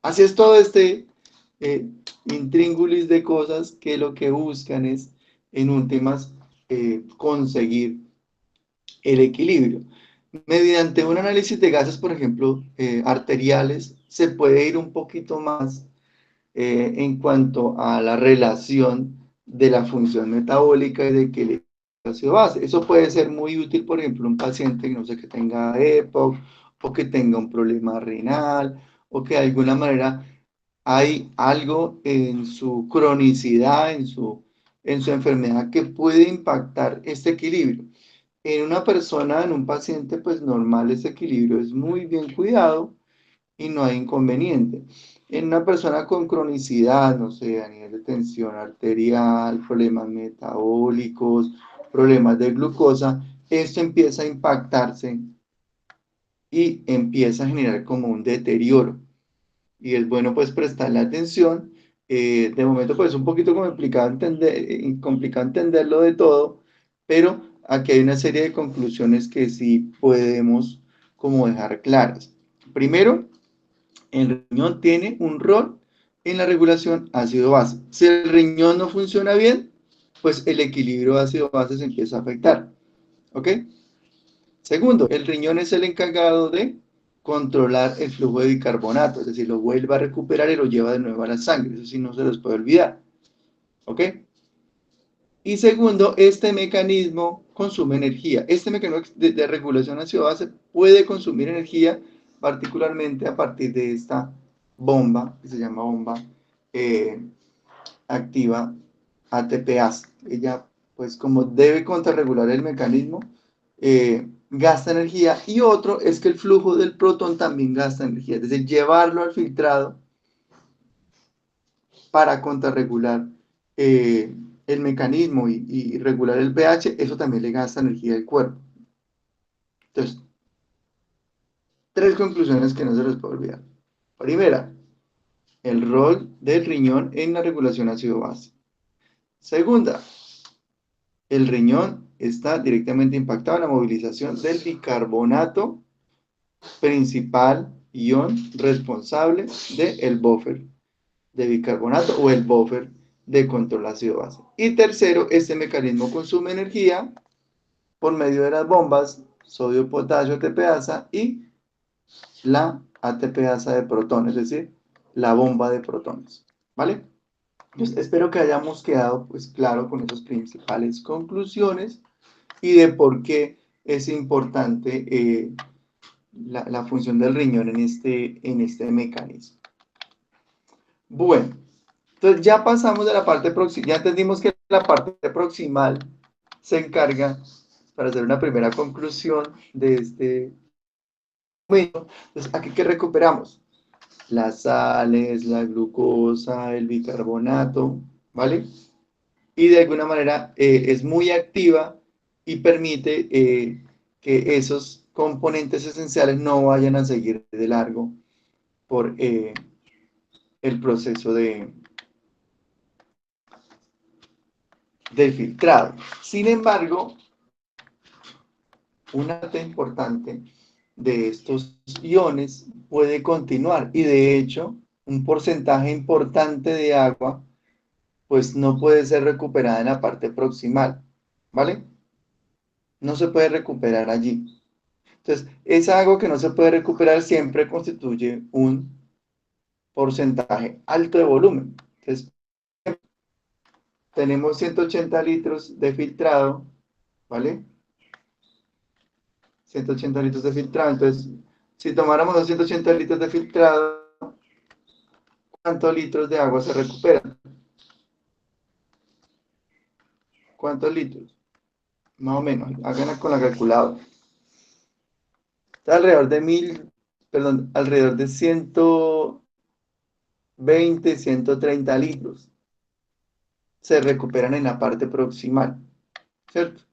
Así es todo este intríngulis de cosas que lo que buscan es, en últimas, conseguir el equilibrio. Mediante un análisis de gases, por ejemplo, arteriales, se puede ir un poquito más en cuanto a la relación de la función metabólica y de que el ácido base. Eso puede ser muy útil, por ejemplo, un paciente que no sé que tenga EPOC o que tenga un problema renal o que de alguna manera hay algo en su cronicidad, en su enfermedad que puede impactar este equilibrio. En una persona, en un paciente, pues normal, ese equilibrio es muy bien cuidado y no hay inconveniente. En una persona con cronicidad, no sé, a nivel de tensión arterial, problemas metabólicos, problemas de glucosa, esto empieza a impactarse y empieza a generar como un deterioro. Y es bueno pues prestarle atención. De momento pues es un poquito complicado entenderlo de todo, pero aquí hay una serie de conclusiones que sí podemos como dejar claras. Primero, el riñón tiene un rol en la regulación ácido-base. Si el riñón no funciona bien, pues el equilibrio ácido-base se empieza a afectar. ¿Ok? Segundo, el riñón es el encargado de controlar el flujo de bicarbonato, es decir, lo vuelve a recuperar y lo lleva de nuevo a la sangre. Eso sí no se les puede olvidar. ¿Ok? Y segundo, este mecanismo consume energía. Este mecanismo de regulación ácido-base puede consumir energía, particularmente a partir de esta bomba, que se llama bomba eh, activa ATPase. Ella, pues como debe contrarregular el mecanismo, gasta energía. Y otro es que el flujo del protón también gasta energía. Es decir, llevarlo al filtrado para contrarregular eh, el mecanismo y regular el pH, eso también le gasta energía al cuerpo. Entonces, tres conclusiones que no se les puede olvidar. Primera, el rol del riñón en la regulación ácido-base. Segunda, el riñón está directamente impactado en la movilización del bicarbonato, principal ion responsable del buffer de bicarbonato o el buffer de control ácido-base. Y tercero, este mecanismo consume energía por medio de las bombas sodio-potasio ATPasa y la ATPasa de protones, es decir, la bomba de protones. ¿Vale? Entonces, espero que hayamos quedado pues claro con esas principales conclusiones y de por qué es importante la función del riñón en este mecanismo. Bueno, entonces ya pasamos de la parte proximal, ya entendimos que la parte proximal se encarga, para hacer una primera conclusión de este momento, entonces aquí que recuperamos las sales, la glucosa, el bicarbonato, ¿vale? Y de alguna manera es muy activa y permite que esos componentes esenciales no vayan a seguir de largo por el proceso de filtrado. Sin embargo, una parte importante de estos iones puede continuar y de hecho un porcentaje importante de agua pues no puede ser recuperada en la parte proximal, ¿vale? No se puede recuperar allí. Entonces, esa agua que no se puede recuperar siempre constituye un porcentaje alto de volumen. Entonces, tenemos 180 litros de filtrado, ¿vale? 180 litros de filtrado. Entonces, si tomáramos los 180 litros de filtrado, ¿cuántos litros de agua se recuperan? ¿Cuántos litros? Más o menos, hagan con la calculadora. Está alrededor de alrededor de 120, 130 litros se recuperan en la parte proximal, ¿cierto?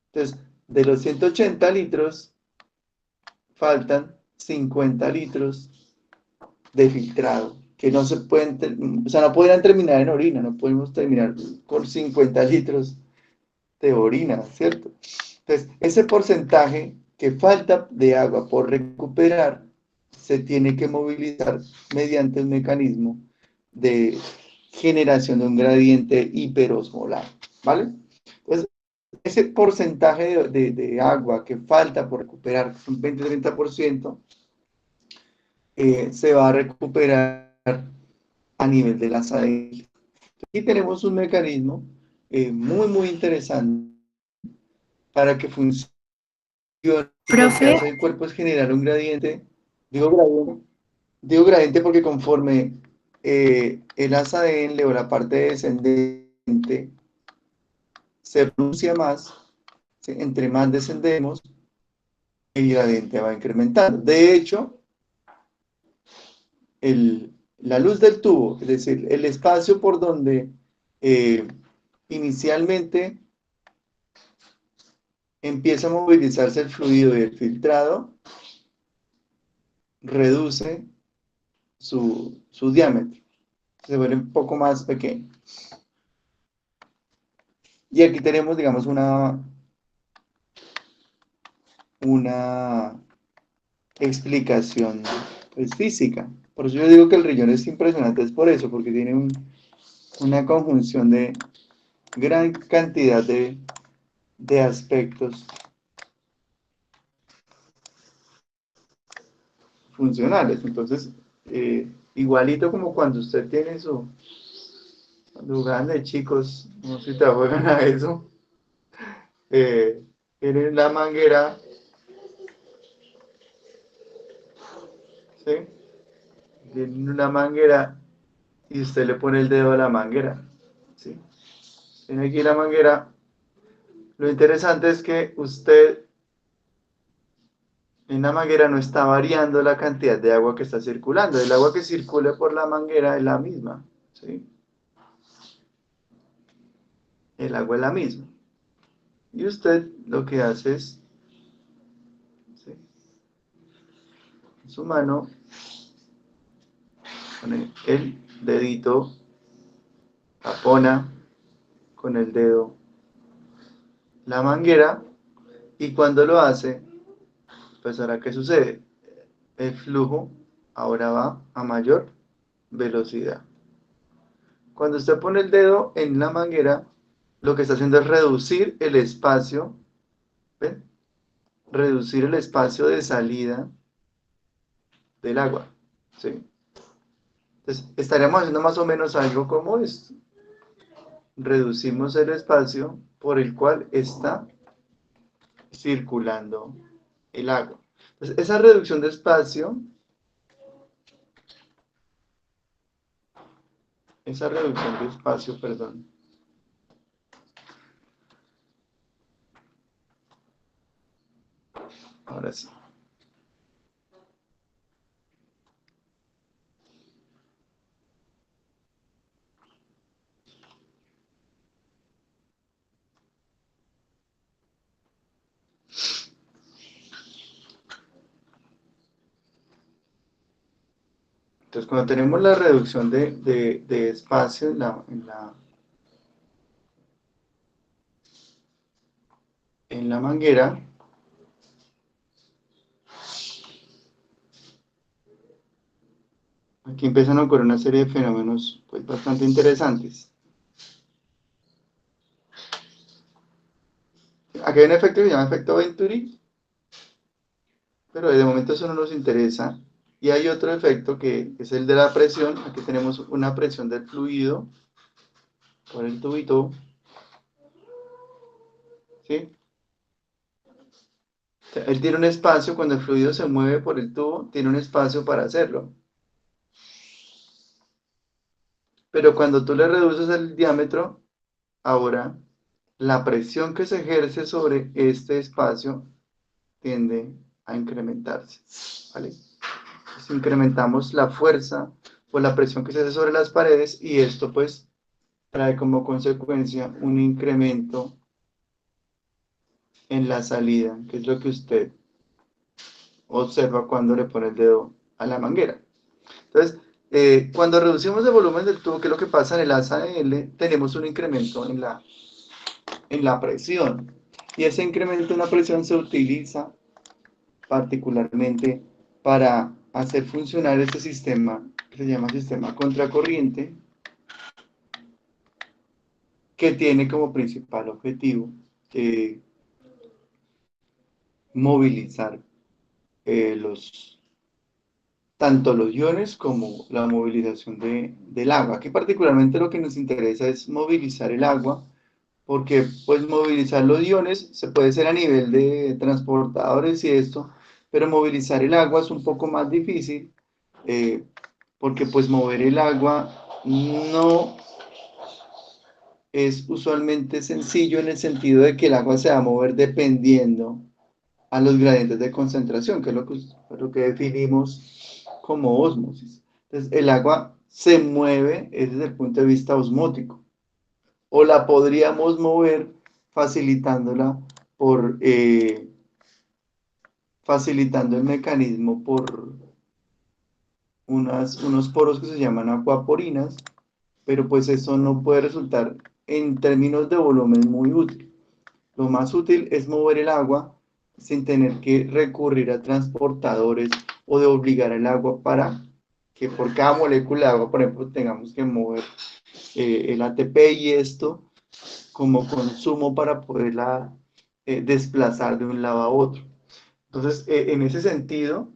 Entonces, de los 180 litros, faltan 50 litros de filtrado, que no se pueden, o sea, no podrán terminar en orina, no podemos terminar con 50 litros de orina, ¿cierto? Entonces, ese porcentaje que falta de agua por recuperar se tiene que movilizar mediante un mecanismo de generación de un gradiente hiperosmolar, ¿vale? Entonces, ese porcentaje de agua que falta por recuperar, un 20-30%, se va a recuperar a nivel de las adhesiones. Aquí tenemos un mecanismo muy, muy interesante para que funcione. Y lo que Profe, hace el cuerpo es generar un gradiente. Digo gradiente, digo gradiente porque conforme el asa de Enle o la parte descendente se pronuncia más, ¿sí? Entre más descendemos, el gradiente va incrementando. De hecho, la luz del tubo, es decir, el espacio por donde eh, inicialmente empieza a movilizarse el fluido y el filtrado, reduce su diámetro, se vuelve un poco más pequeño. Y aquí tenemos, digamos, una explicación pues, física. Por eso yo digo que el riñón es impresionante, es por eso, porque tiene una conjunción de gran cantidad de aspectos funcionales. Entonces, igualito como cuando usted tiene cuando jugaban de chicos, no sé si te juegan a eso, eh, tienen la manguera, ¿sí? Tienen una manguera y usted le pone el dedo a la manguera, ¿sí? Tiene aquí la manguera. Lo interesante es que usted en la manguera no está variando la cantidad de agua que está circulando. El agua que circula por la manguera es la misma, ¿sí? El agua es la misma. Y usted lo que hace es, ¿sí? Su mano pone el dedito, tapona con el dedo la manguera y cuando lo hace, pues ahora ¿qué sucede? El flujo ahora va a mayor velocidad. Cuando usted pone el dedo en la manguera, lo que está haciendo es reducir el espacio, ¿ven? Reducir el espacio de salida del agua, ¿sí? Entonces, estaríamos haciendo más o menos algo como esto. Reducimos el espacio por el cual está circulando el agua. Entonces, esa reducción de espacio, perdón, ahora sí. Entonces, cuando tenemos la reducción de espacio en la manguera, aquí empiezan a ocurrir una serie de fenómenos pues, bastante interesantes. Aquí hay un efecto que se llama efecto Venturi, pero de momento eso no nos interesa. Y hay otro efecto que es el de la presión. Aquí tenemos una presión del fluido por el tubito, ¿sí? O sea, él tiene un espacio, cuando el fluido se mueve por el tubo, tiene un espacio para hacerlo. Pero cuando tú le reduces el diámetro, ahora la presión que se ejerce sobre este espacio tiende a incrementarse, ¿vale? Entonces, incrementamos la fuerza o la presión que se hace sobre las paredes y esto pues trae como consecuencia un incremento en la salida, que es lo que usted observa cuando le pone el dedo a la manguera. Entonces, cuando reducimos el volumen del tubo, ¿qué es lo que pasa en el asa L? Tenemos un incremento en la presión. Y ese incremento en la presión se utiliza particularmente para hacer funcionar este sistema que se llama sistema contracorriente, que tiene como principal objetivo movilizar tanto los iones como la movilización del agua. Aquí particularmente lo que nos interesa es movilizar el agua, porque pues movilizar los iones se puede hacer a nivel de transportadores y esto, pero movilizar el agua es un poco más difícil, porque pues mover el agua no es usualmente sencillo en el sentido de que el agua se va a mover dependiendo a los gradientes de concentración, que es lo que definimos como ósmosis. Entonces, el agua se mueve desde el punto de vista osmótico, o la podríamos mover facilitándola por, facilitando el mecanismo por unos poros que se llaman acuaporinas, pero pues eso no puede resultar en términos de volumen muy útil. Lo más útil es mover el agua sin tener que recurrir a transportadores o de obligar el agua para que por cada molécula de agua, por ejemplo, tengamos que mover el ATP y esto como consumo para poderla desplazar de un lado a otro. Entonces, en ese sentido,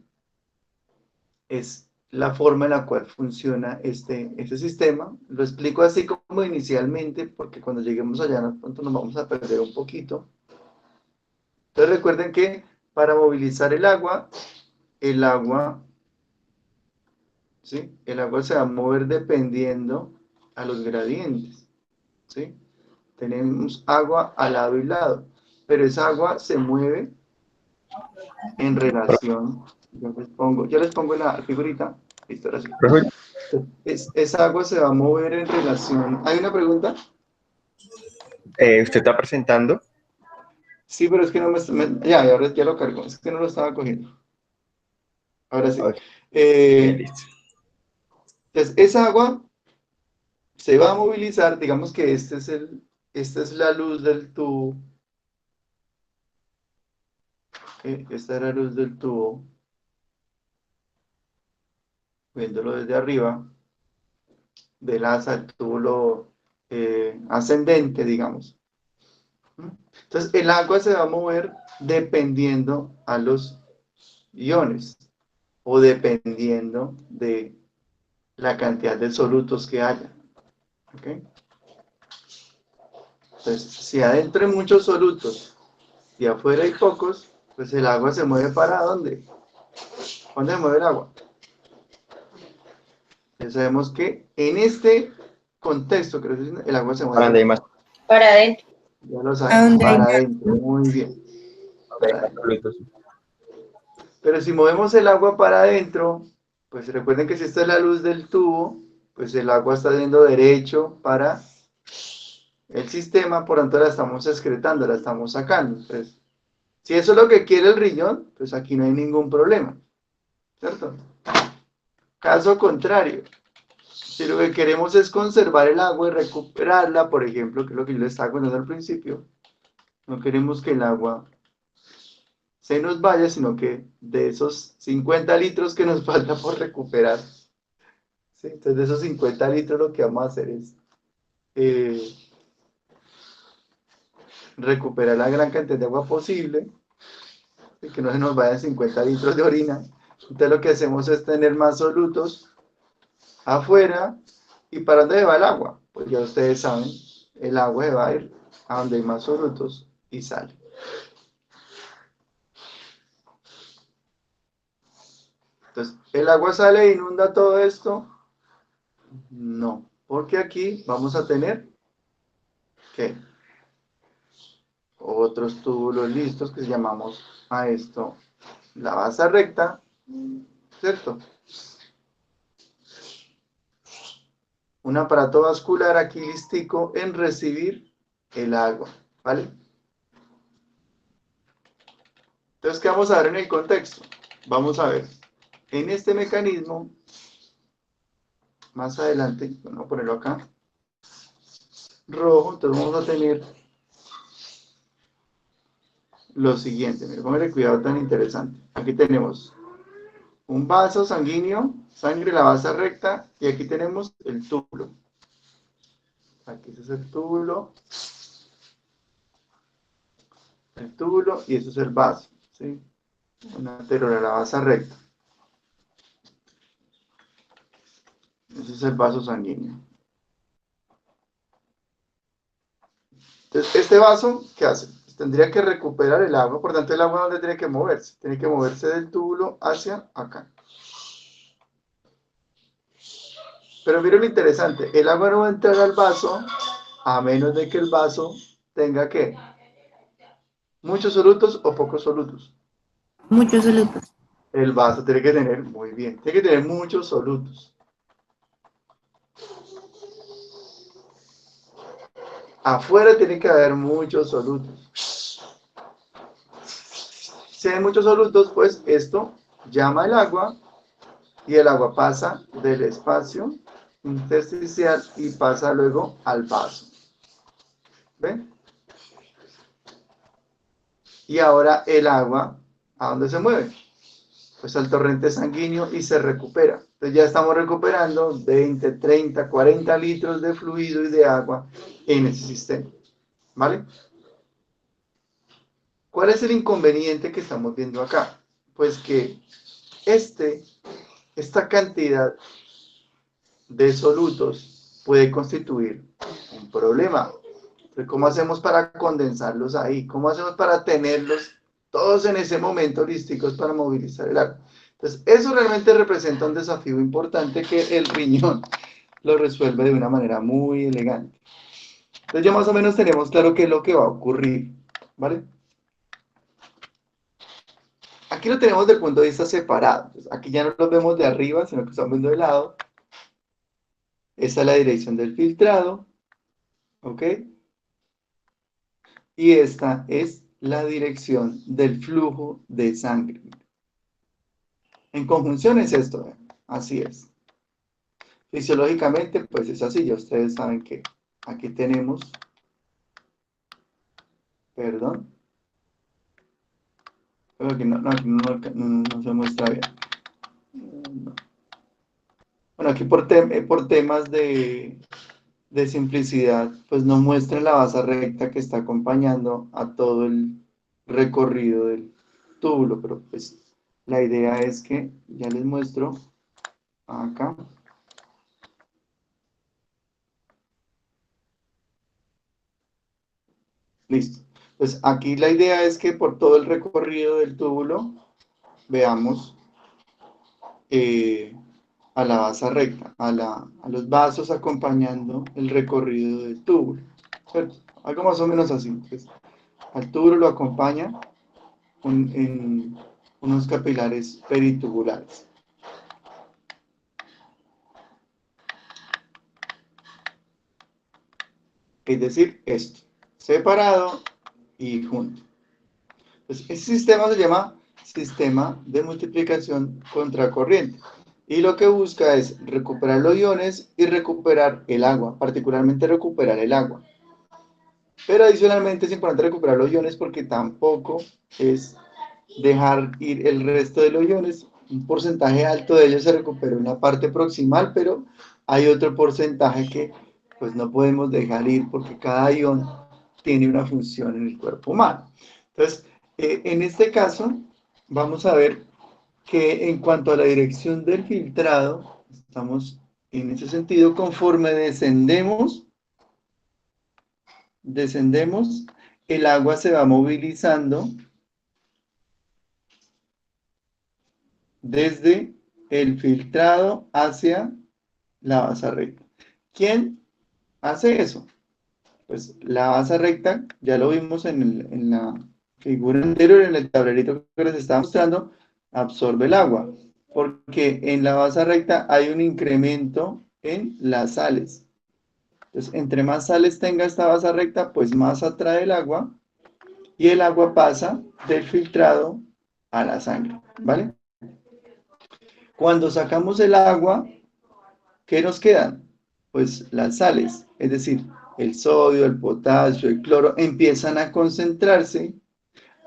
es la forma en la cual funciona este sistema. Lo explico así como inicialmente, porque cuando lleguemos allá, pronto nos vamos a perder un poquito. Entonces recuerden que para movilizar el agua, ¿sí? El agua se va a mover dependiendo a los gradientes, ¿sí? Tenemos agua al lado y lado, pero esa agua se mueve en relación, yo les pongo la figurita, listo, ahora sí. Profe, Esa agua se va a mover en relación. ¿Hay una pregunta? ¿usted está presentando? Sí, pero es que no ya, ahora ya lo cargo, es que no lo estaba cogiendo. Ahora sí. Ok, Eh, listo. entonces, esa agua se va a movilizar, digamos que esta es la luz del tubo, esta es la luz del tubo, viéndolo desde arriba, del asa, el tubo ascendente, digamos. Entonces, el agua se va a mover dependiendo a los iones o dependiendo de la cantidad de solutos que haya. ¿Okay? Entonces, si adentro hay muchos solutos y afuera hay pocos, pues el agua se mueve para ¿dónde? ¿Dónde se mueve el agua? Ya sabemos que en este contexto, creo que el agua se ¿Para mueve dónde hay más? Para adentro. ya lo ¿A sabemos, dónde hay para más? adentro, muy bien, Donde hay para más adentro. solutos. Pero si movemos el agua para adentro, pues recuerden que si esta es la luz del tubo, pues el agua está yendo derecho para el sistema, por tanto la estamos excretando, la estamos sacando. Entonces, si eso es lo que quiere el riñón, pues aquí no hay ningún problema, ¿cierto? Caso contrario, si lo que queremos es conservar el agua y recuperarla, por ejemplo, que es lo que yo les estaba contando al principio, no queremos que el agua se nos vaya, sino que de esos 50 litros que nos falta por recuperar, ¿sí? Entonces de esos 50 litros lo que vamos a hacer es eh, recuperar la gran cantidad de agua posible, y que no se nos vayan 50 litros de orina. Entonces lo que hacemos es tener más solutos afuera. ¿Y para dónde va el agua? Pues ya ustedes saben, el agua va a ir a donde hay más solutos y sale. Entonces, ¿el agua sale e inunda todo esto? No, porque aquí vamos a tener, ¿qué? Otros túbulos listos que llamamos a esto la base recta, ¿cierto? Un aparato vascular aquí listico en recibir el agua, ¿vale? Entonces, ¿qué vamos a ver en el contexto? Vamos a ver, en este mecanismo, más adelante, vamos a ponerlo acá, rojo, entonces vamos a tener lo siguiente, miren, póngale cuidado tan interesante. Aquí tenemos un vaso sanguíneo, sangre, la base recta, y aquí tenemos el túbulo. Aquí ese es el túbulo, y ese es el vaso, ¿sí? Una anterior a la base recta. Ese es el vaso sanguíneo. Entonces, este vaso, ¿qué hace? Entonces, tendría que recuperar el agua, por tanto el agua ¿dónde tiene que moverse? Tiene que moverse del túbulo hacia acá. Pero miren lo interesante, el agua no va a entrar al vaso a menos de que el vaso tenga ¿qué? Muchos solutos o pocos solutos. Muchos solutos. El vaso tiene que tener, muy bien, tiene que tener muchos solutos. Afuera tiene que haber muchos solutos. Si hay muchos solutos, pues esto llama el agua y el agua pasa del espacio intersticial y pasa luego al vaso. ¿Ven? Y ahora el agua, ¿a dónde se mueve? Pues al torrente sanguíneo y se recupera. Entonces ya estamos recuperando 20, 30, 40 litros de fluido y de agua en ese sistema. ¿Vale? ¿Cuál es el inconveniente que estamos viendo acá? Pues que esta cantidad de solutos puede constituir un problema. Entonces, ¿cómo hacemos para condensarlos ahí? ¿Cómo hacemos para tenerlos todos en ese momento listicos para movilizar el agua? Entonces, eso realmente representa un desafío importante que el riñón lo resuelve de una manera muy elegante. Entonces, ya más o menos tenemos claro qué es lo que va a ocurrir, ¿vale? Aquí lo tenemos del punto de vista separado. Entonces, aquí ya no lo vemos de arriba, sino que estamos viendo de lado. Esta es la dirección del filtrado, ¿ok? Y esta es la dirección del flujo de sangre. En conjunción es esto, así es. Fisiológicamente, pues es así, ya ustedes saben que aquí tenemos, perdón, creo que no se muestra bien. No. Bueno, aquí por temas de simplicidad, pues no muestra la base recta que está acompañando a todo el recorrido del túbulo, pero pues la idea es que ya les muestro acá. Listo. Pues aquí la idea es que por todo el recorrido del túbulo veamos a la base recta, a los vasos acompañando el recorrido del túbulo, ¿cierto? Algo más o menos así. Pues, al túbulo lo acompaña en unos capilares peritubulares. Es decir, esto, separado y junto. Pues ese sistema se llama sistema de multiplicación contracorriente. Y lo que busca es recuperar los iones y recuperar el agua, particularmente recuperar el agua. Pero adicionalmente es importante recuperar los iones porque tampoco es dejar ir el resto de los iones. Un porcentaje alto de ellos se recupera una parte proximal, pero hay otro porcentaje que pues no podemos dejar ir porque cada ion tiene una función en el cuerpo humano. Entonces, en este caso, vamos a ver que en cuanto a la dirección del filtrado, estamos en ese sentido, conforme descendemos, el agua se va movilizando desde el filtrado hacia la base recta. ¿Quién hace eso? Pues la base recta, ya lo vimos en la figura anterior, en el tablerito que les estaba mostrando, absorbe el agua, porque en la base recta hay un incremento en las sales. Entonces, entre más sales tenga esta base recta, pues más atrae el agua, y el agua pasa del filtrado a la sangre, ¿vale? Cuando sacamos el agua, ¿qué nos quedan? Pues las sales, es decir, el sodio, el potasio, el cloro, empiezan a concentrarse.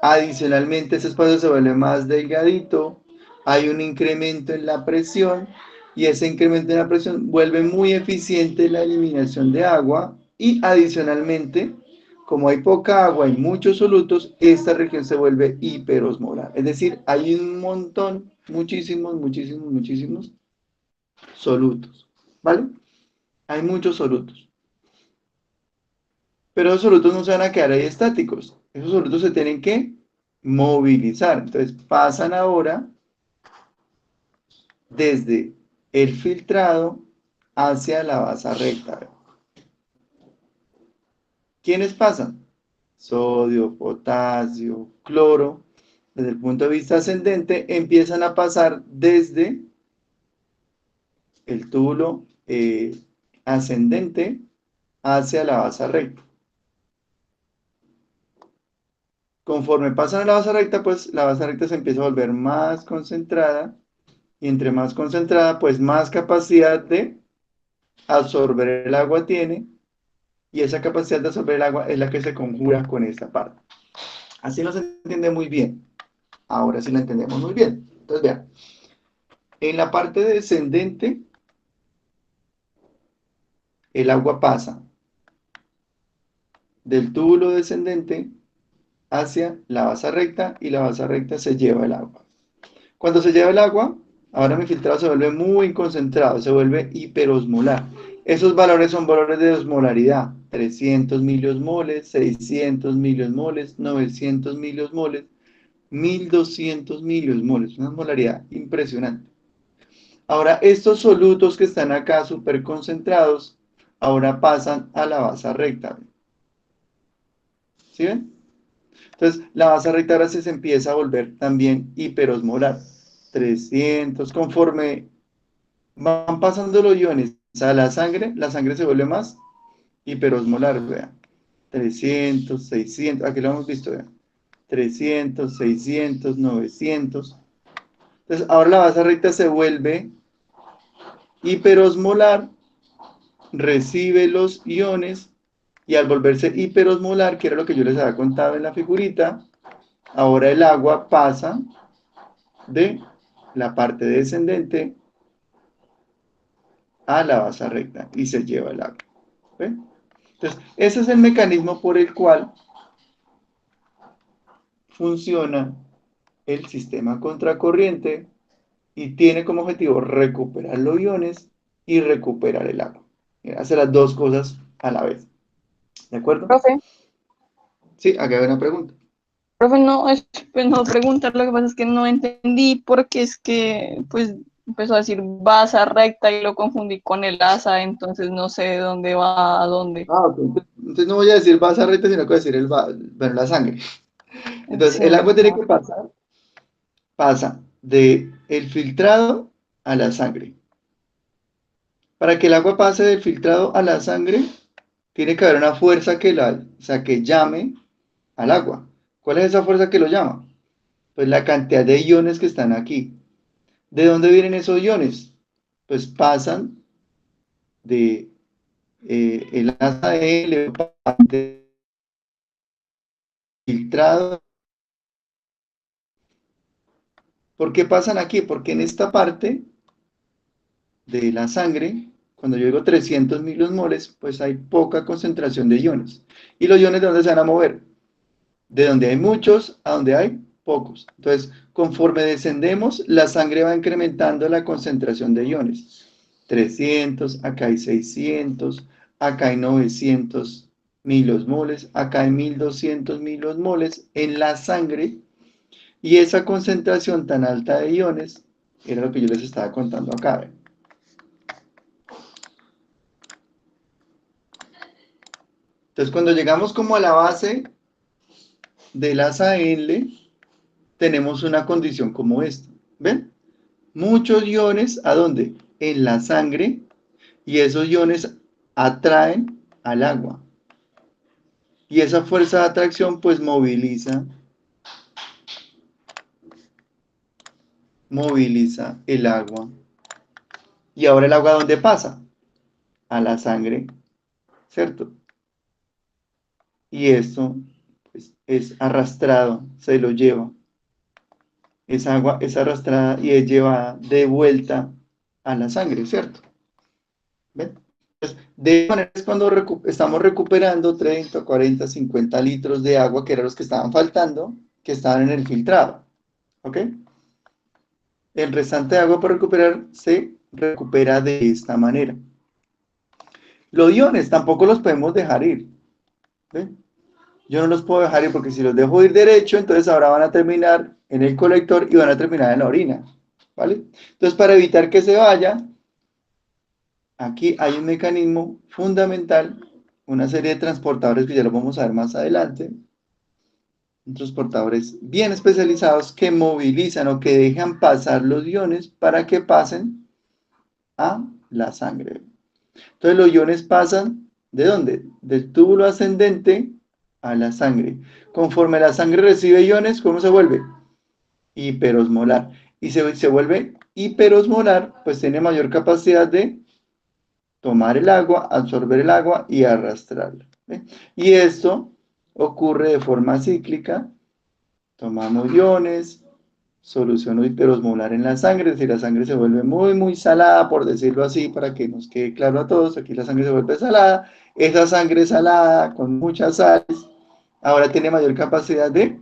Adicionalmente, ese espacio se vuelve más delgadito, hay un incremento en la presión y ese incremento en la presión vuelve muy eficiente la eliminación de agua y adicionalmente, como hay poca agua y muchos solutos, esta región se vuelve hiperosmolar. Es decir, hay un montón, muchísimos solutos, ¿vale? Hay muchos solutos. Pero esos solutos no se van a quedar ahí estáticos. Esos solutos se tienen que movilizar. Entonces pasan ahora desde el filtrado hacia la base recta. ¿Quiénes pasan? Sodio, potasio, cloro. Desde el punto de vista ascendente, empiezan a pasar desde el túbulo ascendente hacia la base recta. Conforme pasan a la base recta, pues la base recta se empieza a volver más concentrada, y entre más concentrada, pues más capacidad de absorber el agua tiene, y esa capacidad de absorber el agua es la que se conjura con esta parte. Así nos entiende muy bien. Ahora sí lo entendemos muy bien. Entonces, vean, en la parte descendente, el agua pasa del túbulo descendente hacia la base recta, y la base recta se lleva el agua. Cuando se lleva el agua, ahora mi filtrado se vuelve muy concentrado, se vuelve hiperosmolar. Esos valores son valores de osmolaridad: 300 miliosmoles, 600 miliosmoles, 900 miliosmoles, 1200 miliosmoles, una osmolaridad impresionante. Ahora, estos solutos que están acá súper concentrados, ahora pasan a la base recta. ¿Sí ven? Entonces, la base recta ahora se empieza a volver también hiperosmolar. 300, conforme van pasando los iones a la sangre se vuelve más hiperosmolar, vean. 300, 600, aquí lo hemos visto, vean. 300, 600, 900. Entonces, ahora la base recta se vuelve hiperosmolar, recibe los iones, y al volverse hiperosmolar, que era lo que yo les había contado en la figurita, ahora el agua pasa de la parte descendente a la base recta y se lleva el agua. ¿Ven? Entonces, ese es el mecanismo por el cual funciona el sistema contracorriente, y tiene como objetivo recuperar los iones y recuperar el agua. Hace las dos cosas a la vez. ¿De acuerdo? Profe, Sí, acá hay una pregunta. profe, no, es pues, no preguntar, lo que pasa es que no entendí porque es que pues empezó a decir base recta y lo confundí con el asa, entonces no sé de dónde va a dónde. Ah, ok. Entonces no voy a decir base recta, sino que voy a decir bueno, la sangre. Entonces, Sí, el agua tiene mejor. que pasa de el filtrado a la sangre. Para que el agua pase del filtrado a la sangre, tiene que haber una fuerza que llame al agua. ¿Cuál es esa fuerza que lo llama? Pues la cantidad de iones que están aquí. ¿De dónde vienen esos iones? Pues pasan de el asa de L, del filtrado. ¿Por qué pasan aquí? Porque en esta parte de la sangre, cuando yo digo 300 miliosmoles, pues hay poca concentración de iones. ¿Y los iones de dónde se van a mover? De donde hay muchos a donde hay pocos. Entonces, conforme descendemos, la sangre va incrementando la concentración de iones. 300, acá hay 600, acá hay 900 miliosmoles, acá hay 1200 miliosmoles en la sangre, y esa concentración tan alta de iones era lo que yo les estaba contando acá. ¿Ven? Entonces, cuando llegamos como a la base del asa L, tenemos una condición como esta. ¿Ven? Muchos iones, ¿a dónde? En la sangre, y esos iones atraen al agua. Y esa fuerza de atracción pues moviliza el agua. Y ahora el agua, ¿a dónde pasa? A la sangre, ¿cierto? Y esto pues, es arrastrado, se lo lleva. Esa agua es arrastrada y es llevada de vuelta a la sangre, ¿cierto? ¿Ven? Entonces, de manera es cuando estamos recuperando 30, 40, 50 litros de agua, que eran los que estaban faltando, que estaban en el filtrado. ¿Ok? El restante de agua por recuperar se recupera de esta manera. Los iones tampoco los podemos dejar ir. ¿Ve? Yo no los puedo dejar ir porque si los dejo ir derecho, entonces ahora van a terminar en el colector y van a terminar en la orina, ¿vale? Entonces, para evitar que se vaya, aquí hay un mecanismo fundamental, una serie de transportadores que ya lo vamos a ver más adelante, transportadores bien especializados que movilizan o que dejan pasar los iones para que pasen a la sangre. Entonces los iones pasan, ¿de dónde? Del túbulo ascendente a la sangre. Conforme la sangre recibe iones, ¿cómo se vuelve? Hiperosmolar. Y se vuelve hiperosmolar, pues tiene mayor capacidad de tomar el agua, absorber el agua y arrastrarla. ¿Ve? Y esto ocurre de forma cíclica. Tomamos iones, solución hiperosmolar en la sangre, es decir, la sangre se vuelve muy, muy salada, por decirlo así, para que nos quede claro a todos, aquí la sangre se vuelve salada, esa sangre salada con muchas sales, ahora tiene mayor capacidad de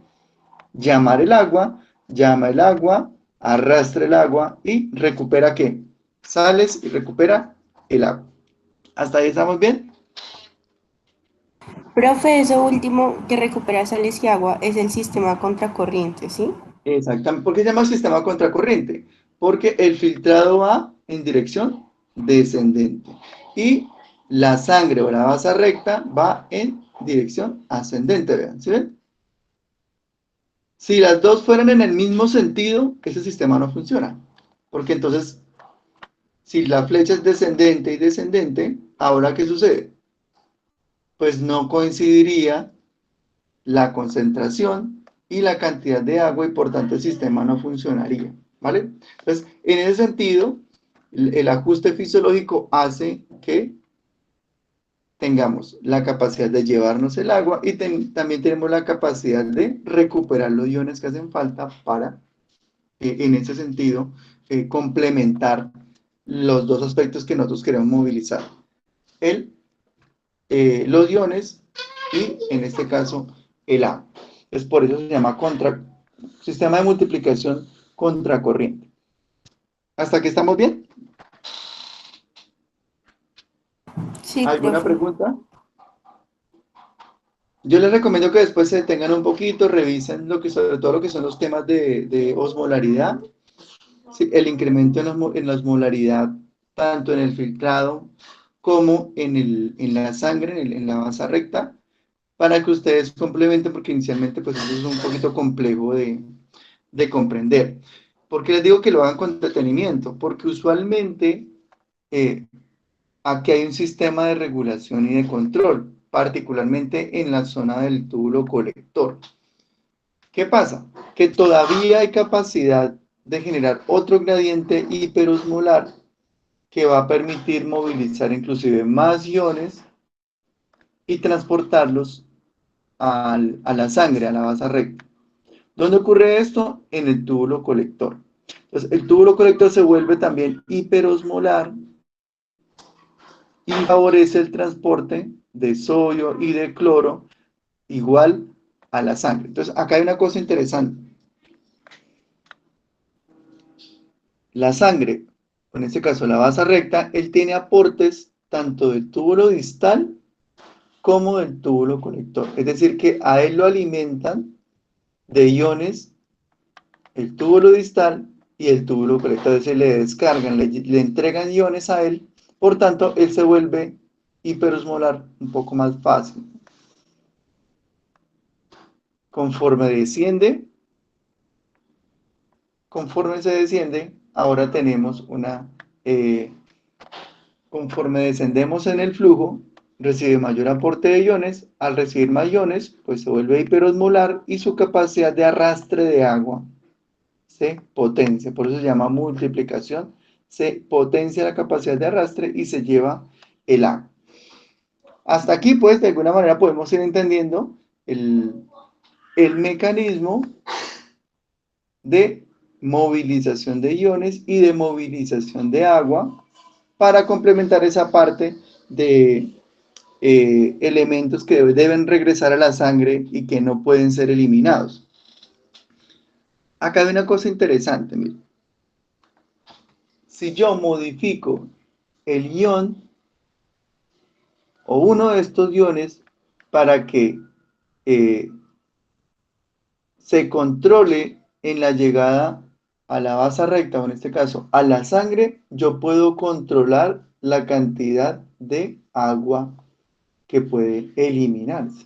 llamar el agua, llama el agua, arrastra el agua y recupera ¿qué? Sales y recupera el agua. ¿Hasta ahí estamos bien? Profe, eso último que recupera sales y agua es el sistema contracorriente, ¿sí? Exactamente. ¿Por qué se llama sistema contracorriente? Porque el filtrado va en dirección descendente y la sangre o la vasa recta va en dirección ascendente. Vean, ¿sí ven? Si las dos fueran en el mismo sentido, ese sistema no funciona. Porque entonces, si la flecha es descendente y descendente, ¿ahora qué sucede? Pues no coincidiría la concentración y la cantidad de agua y por tanto el sistema no funcionaría, ¿vale? Entonces, en ese sentido, el ajuste fisiológico hace que tengamos la capacidad de llevarnos el agua y también tenemos la capacidad de recuperar los iones que hacen falta para, en ese sentido, complementar los dos aspectos que nosotros queremos movilizar. Los iones y, en este caso, el agua. Es por eso se llama sistema de multiplicación contracorriente. ¿Hasta aquí estamos bien? Sí, ¿Alguna profe. pregunta? Yo les recomiendo que después se detengan un poquito, revisen sobre todo lo que son los temas de osmolaridad, sí, el incremento en la osmolaridad, tanto en el filtrado como en la sangre, en la masa recta, para que ustedes complementen, porque inicialmente pues eso es un poquito complejo de comprender. ¿Por qué les digo que lo hagan con detenimiento? Porque usualmente aquí hay un sistema de regulación y de control, particularmente en la zona del túbulo colector. ¿Qué pasa? Que todavía hay capacidad de generar otro gradiente hiperosmolar que va a permitir movilizar inclusive más iones y transportarlos a la sangre, a la vasa recta. ¿Dónde ocurre esto? En el túbulo colector. Entonces, el túbulo colector se vuelve también hiperosmolar y favorece el transporte de sodio y de cloro igual a la sangre. Entonces, acá hay una cosa interesante. La sangre, en este caso la vasa recta, él tiene aportes tanto del túbulo distal como del túbulo colector. Es decir, que a él lo alimentan de iones el túbulo distal y el túbulo colector. Se le descargan, le entregan iones a él, por tanto, él se vuelve hiperosmolar un poco más fácil. Conforme desciende, conforme se desciende, ahora tenemos conforme descendemos en el flujo, recibe mayor aporte de iones, al recibir más iones, pues se vuelve hiperosmolar y su capacidad de arrastre de agua se potencia, por eso se llama multiplicación, se potencia la capacidad de arrastre y se lleva el agua. Hasta aquí, pues, de alguna manera podemos ir entendiendo el mecanismo de movilización de iones y de movilización de agua para complementar esa parte de elementos que deben regresar a la sangre y que no pueden ser eliminados. Acá hay una cosa interesante, miren. Si yo modifico el ion o uno de estos iones para que se controle en la llegada a la base recta, o en este caso a la sangre, yo puedo controlar la cantidad de agua que puede eliminarse.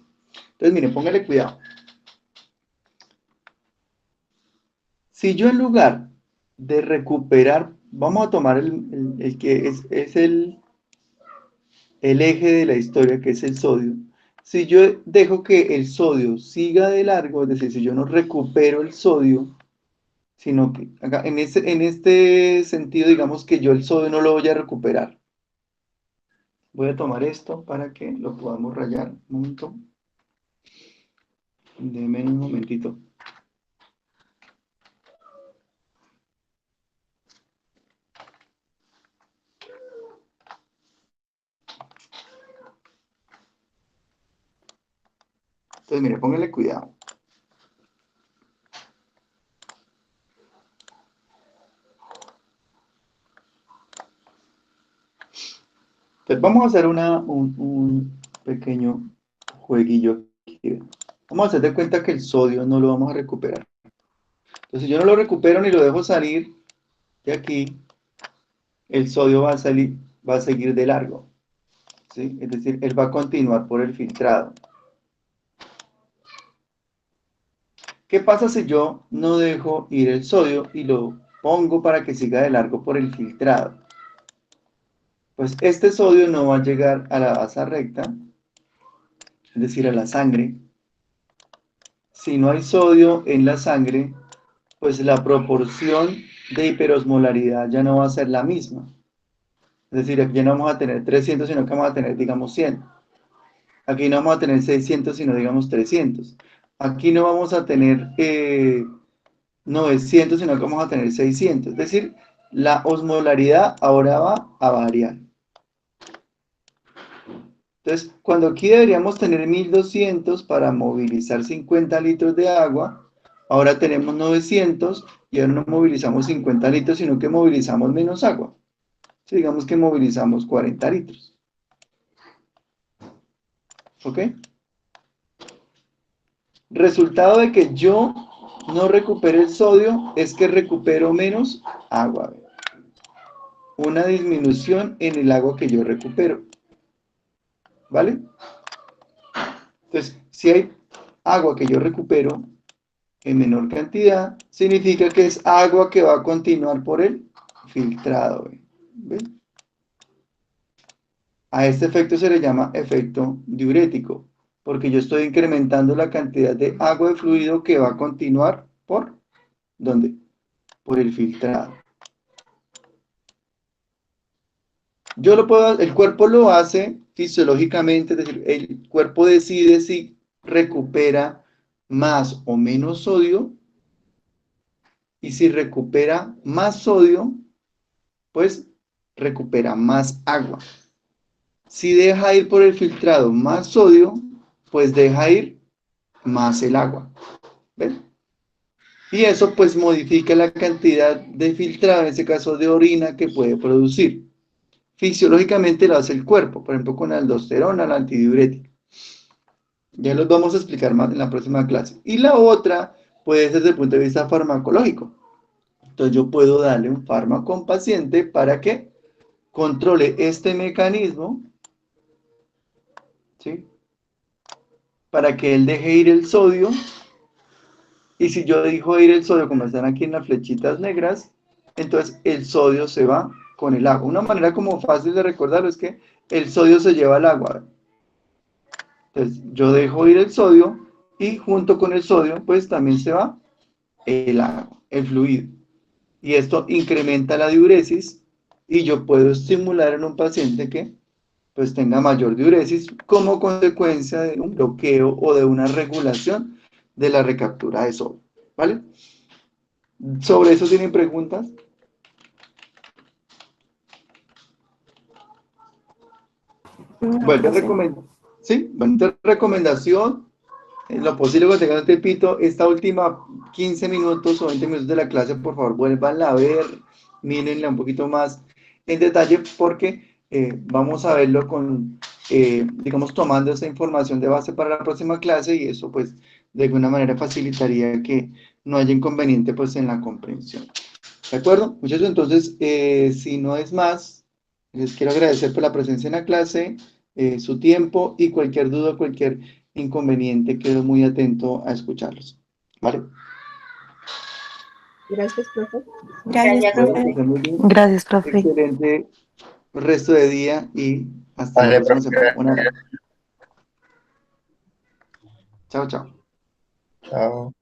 Entonces, mire, póngale cuidado. Si yo en lugar de recuperar, vamos a tomar el que es el eje de la historia, que es el sodio. Si yo dejo que el sodio siga de largo, es decir, si yo no recupero el sodio, sino que acá, en este sentido, digamos que yo el sodio no lo voy a recuperar. Voy a tomar esto para que lo podamos rayar. Un momento. Deme un momentito. Entonces, mire, póngale cuidado. Entonces, vamos a hacer un pequeño jueguillo aquí. Vamos a hacer de cuenta que el sodio no lo vamos a recuperar. Entonces, si yo no lo recupero ni lo dejo salir de aquí, el sodio va a seguir de largo, ¿sí? Es decir, él va a continuar por el filtrado. ¿Qué pasa si yo no dejo ir el sodio y lo pongo para que siga de largo por el filtrado? Pues este sodio no va a llegar a la base recta, es decir, a la sangre. Si no hay sodio en la sangre, pues la proporción de hiperosmolaridad ya no va a ser la misma. Es decir, aquí ya no vamos a tener 300, sino que vamos a tener, digamos, 100. Aquí no vamos a tener 600, sino, digamos, 300. Aquí no vamos a tener 900, sino que vamos a tener 600. Es decir, la osmolaridad ahora va a variar. Entonces, cuando aquí deberíamos tener 1200 para movilizar 50 litros de agua, ahora tenemos 900 y ahora no movilizamos 50 litros, sino que movilizamos menos agua. Sí, digamos que movilizamos 40 litros. ¿Ok? Resultado de que yo no recupere el sodio es que recupero menos agua. Una disminución en el agua que yo recupero. ¿Vale? Entonces, si hay agua que yo recupero en menor cantidad, significa que es agua que va a continuar por el filtrado. ¿Ven? A este efecto se le llama efecto diurético, porque yo estoy incrementando la cantidad de agua de fluido que va a continuar por, ¿dónde? Por el filtrado. El cuerpo lo hace fisiológicamente, es decir, el cuerpo decide si recupera más o menos sodio, y si recupera más sodio, pues recupera más agua. Si deja ir por el filtrado más sodio, pues deja ir más el agua. ¿Ven? Y eso pues modifica la cantidad de filtrado, en este caso de orina, que puede producir. Fisiológicamente lo hace el cuerpo, por ejemplo con la aldosterona, la antidiurética. Ya los vamos a explicar más en la próxima clase. Y la otra puede ser desde el punto de vista farmacológico. Entonces yo puedo darle un fármaco a un paciente para que controle este mecanismo, ¿sí? Para que él deje ir el sodio. Y si yo dejo ir el sodio, como están aquí en las flechitas negras, entonces el sodio se va con el agua. Una manera como fácil de recordarlo es que el sodio se lleva al agua. Entonces yo dejo ir el sodio y junto con el sodio pues también se va el agua, el fluido. Y esto incrementa la diuresis y yo puedo estimular en un paciente que pues tenga mayor diuresis como consecuencia de un bloqueo o de una regulación de la recaptura de sodio. ¿Vale? ¿Sobre eso tienen preguntas? Bueno, recomendación, en lo posible cuando tengan un tiempito, esta última 15 minutos o 20 minutos de la clase, por favor, vuélvanla a ver, mírenla un poquito más en detalle, porque vamos a verlo con, digamos, tomando esa información de base para la próxima clase y eso pues de alguna manera facilitaría que no haya inconveniente pues en la comprensión. ¿De acuerdo? Muchachos, entonces, si no es más, les quiero agradecer por la presencia en la clase, su tiempo y cualquier duda, cualquier inconveniente, quedo muy atento a escucharlos. ¿Vale? Gracias, profe. Gracias, Espero que profe. estén muy bien. Gracias, profe. Excelente resto de día y hasta la Vale, próxima profe. semana. Un abrazo. Chao, chao. Chao.